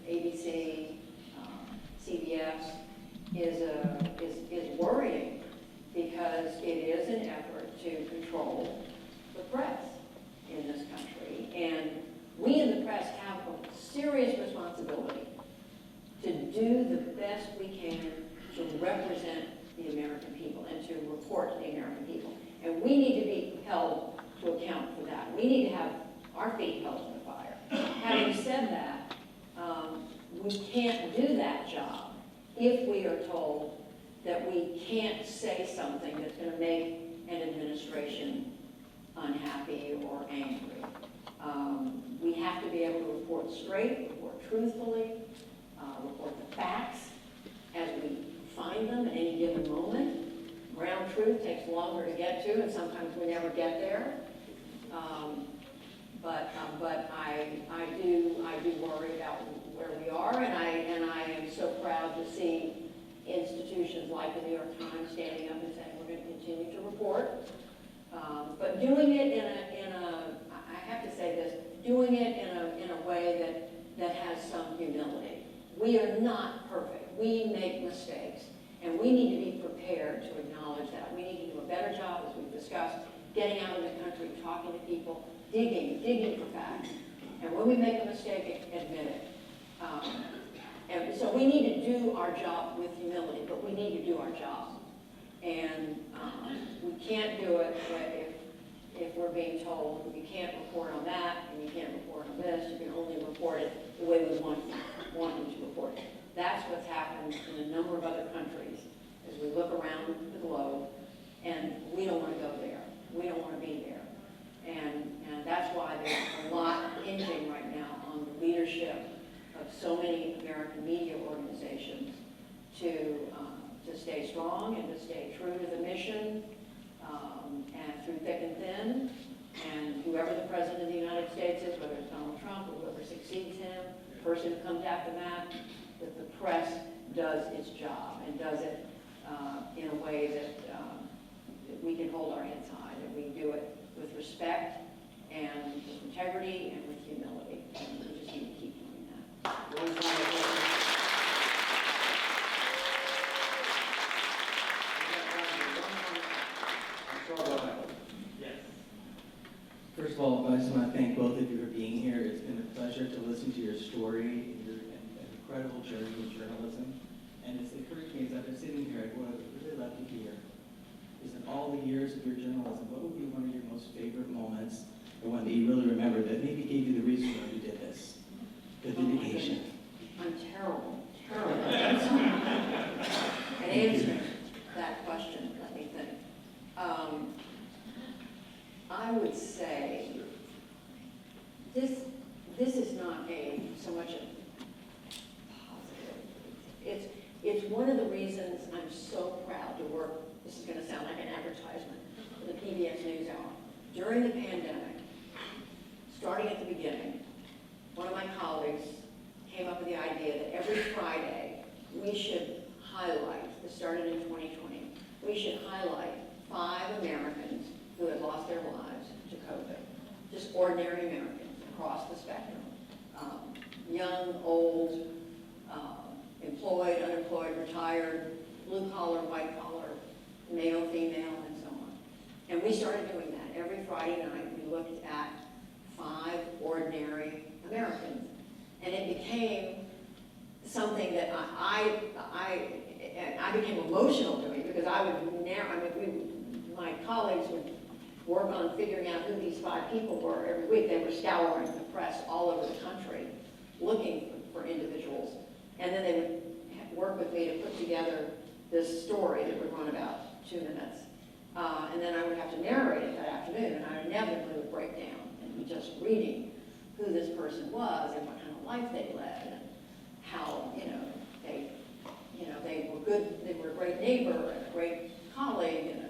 ABC, CBS, is worrying, because it is an effort to control the press in this country. And we in the press have a serious responsibility to do the best we can to represent the American people and to report to the American people. And we need to be held to account for that. We need to have our feet held to the fire. Having said that, we can't do that job if we are told that we can't say something that's going to make an administration unhappy or angry. We have to be able to report straight, report truthfully, report the facts as we find them at any given moment. Ground truth takes longer to get to, and sometimes we never get there. But I do worry about where we are, and I am so proud to see institutions like the New York Times standing up and saying we're going to continue to report. But doing it I have to say this, doing it in a way that has some humility. We are not perfect. We make mistakes, and we need to be prepared to acknowledge that. We need to do a better job, as we've discussed, getting out in the country, talking to people, digging for facts. And when we make a mistake, admit it. And so we need to do our job with humility, but we need to do our job. And we can't do it if we're being told you can't report on that and you can't report on this. You can only report it the way we want you to report it. That's what's happened in a number of other countries as we look around the globe, and we don't want to go there. We don't want to be there. And that's why there's a lot hinging right now on the leadership of so many American media organizations to stay strong and to stay true to the mission, and through thick and thin. And whoever the President of the United States is, whether it's Donald Trump or whoever succeeds him, the person who comes after that the press does its job and does it in a way that we can hold our heads high, that we do it with respect and with integrity and with humility. And we just need to keep doing that. First of all, I just want to thank both of you for being here. It's been a pleasure to listen to your story and your incredible journey in journalism. And it's encouraged me as I've been sitting here, what I would really love to hear is in all the years of your journalism, what would be one of your most favorite moments, or one that you really remember that maybe gave you the reason why you did this? The vindication. I'm terrible at answering that question. Let me think. I would say this is not so much a positive. It's one of the reasons I'm so proud to work. This is going to sound like an advertisement for the PBS NewsHour. During the pandemic, starting at the beginning, one of my colleagues came up with the idea that every Friday we should highlight, this started in 2020, we should highlight 5 Americans who had lost their lives to COVID. Just ordinary Americans across the spectrum. Young, old, employed, unemployed, retired, blue collar, white collar, male, female, and so on. And we started doing that. Every Friday night we looked at 5 ordinary Americans. And it became something that I became emotional doing, because my colleagues would work on figuring out who these 5 people were every week. They were scouring the press all over the country looking for individuals. And then they would work with me to put together this story that would run about 2 minutes. And then I would have to narrate it that afternoon, and I inevitably would break down and be just reading who this person was and what kind of life they led, and how, they were good, they were a great neighbor and a great colleague, and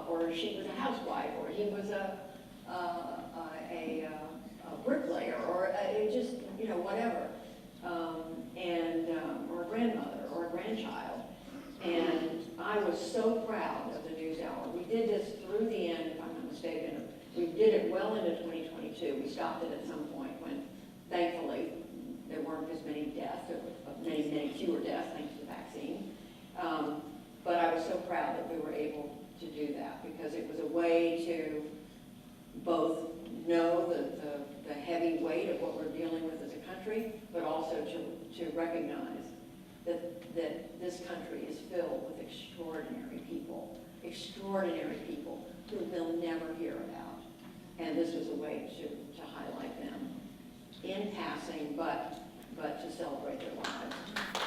or she was a housewife, or he was a bricklayer, or just, whatever, or a grandmother, or a grandchild. And I was so proud of the NewsHour. We did this through the end, if I'm not mistaken. We did it well into 2022. We stopped it at some point when, thankfully, there weren't as many deaths, there were many fewer deaths thanks to the vaccine. But I was so proud that we were able to do that, because it was a way to both know the heavy weight of what we're dealing with as a country, but also to recognize that this country is filled with extraordinary people who we'll never hear about. And this was a way to highlight them in passing, but to celebrate their lives.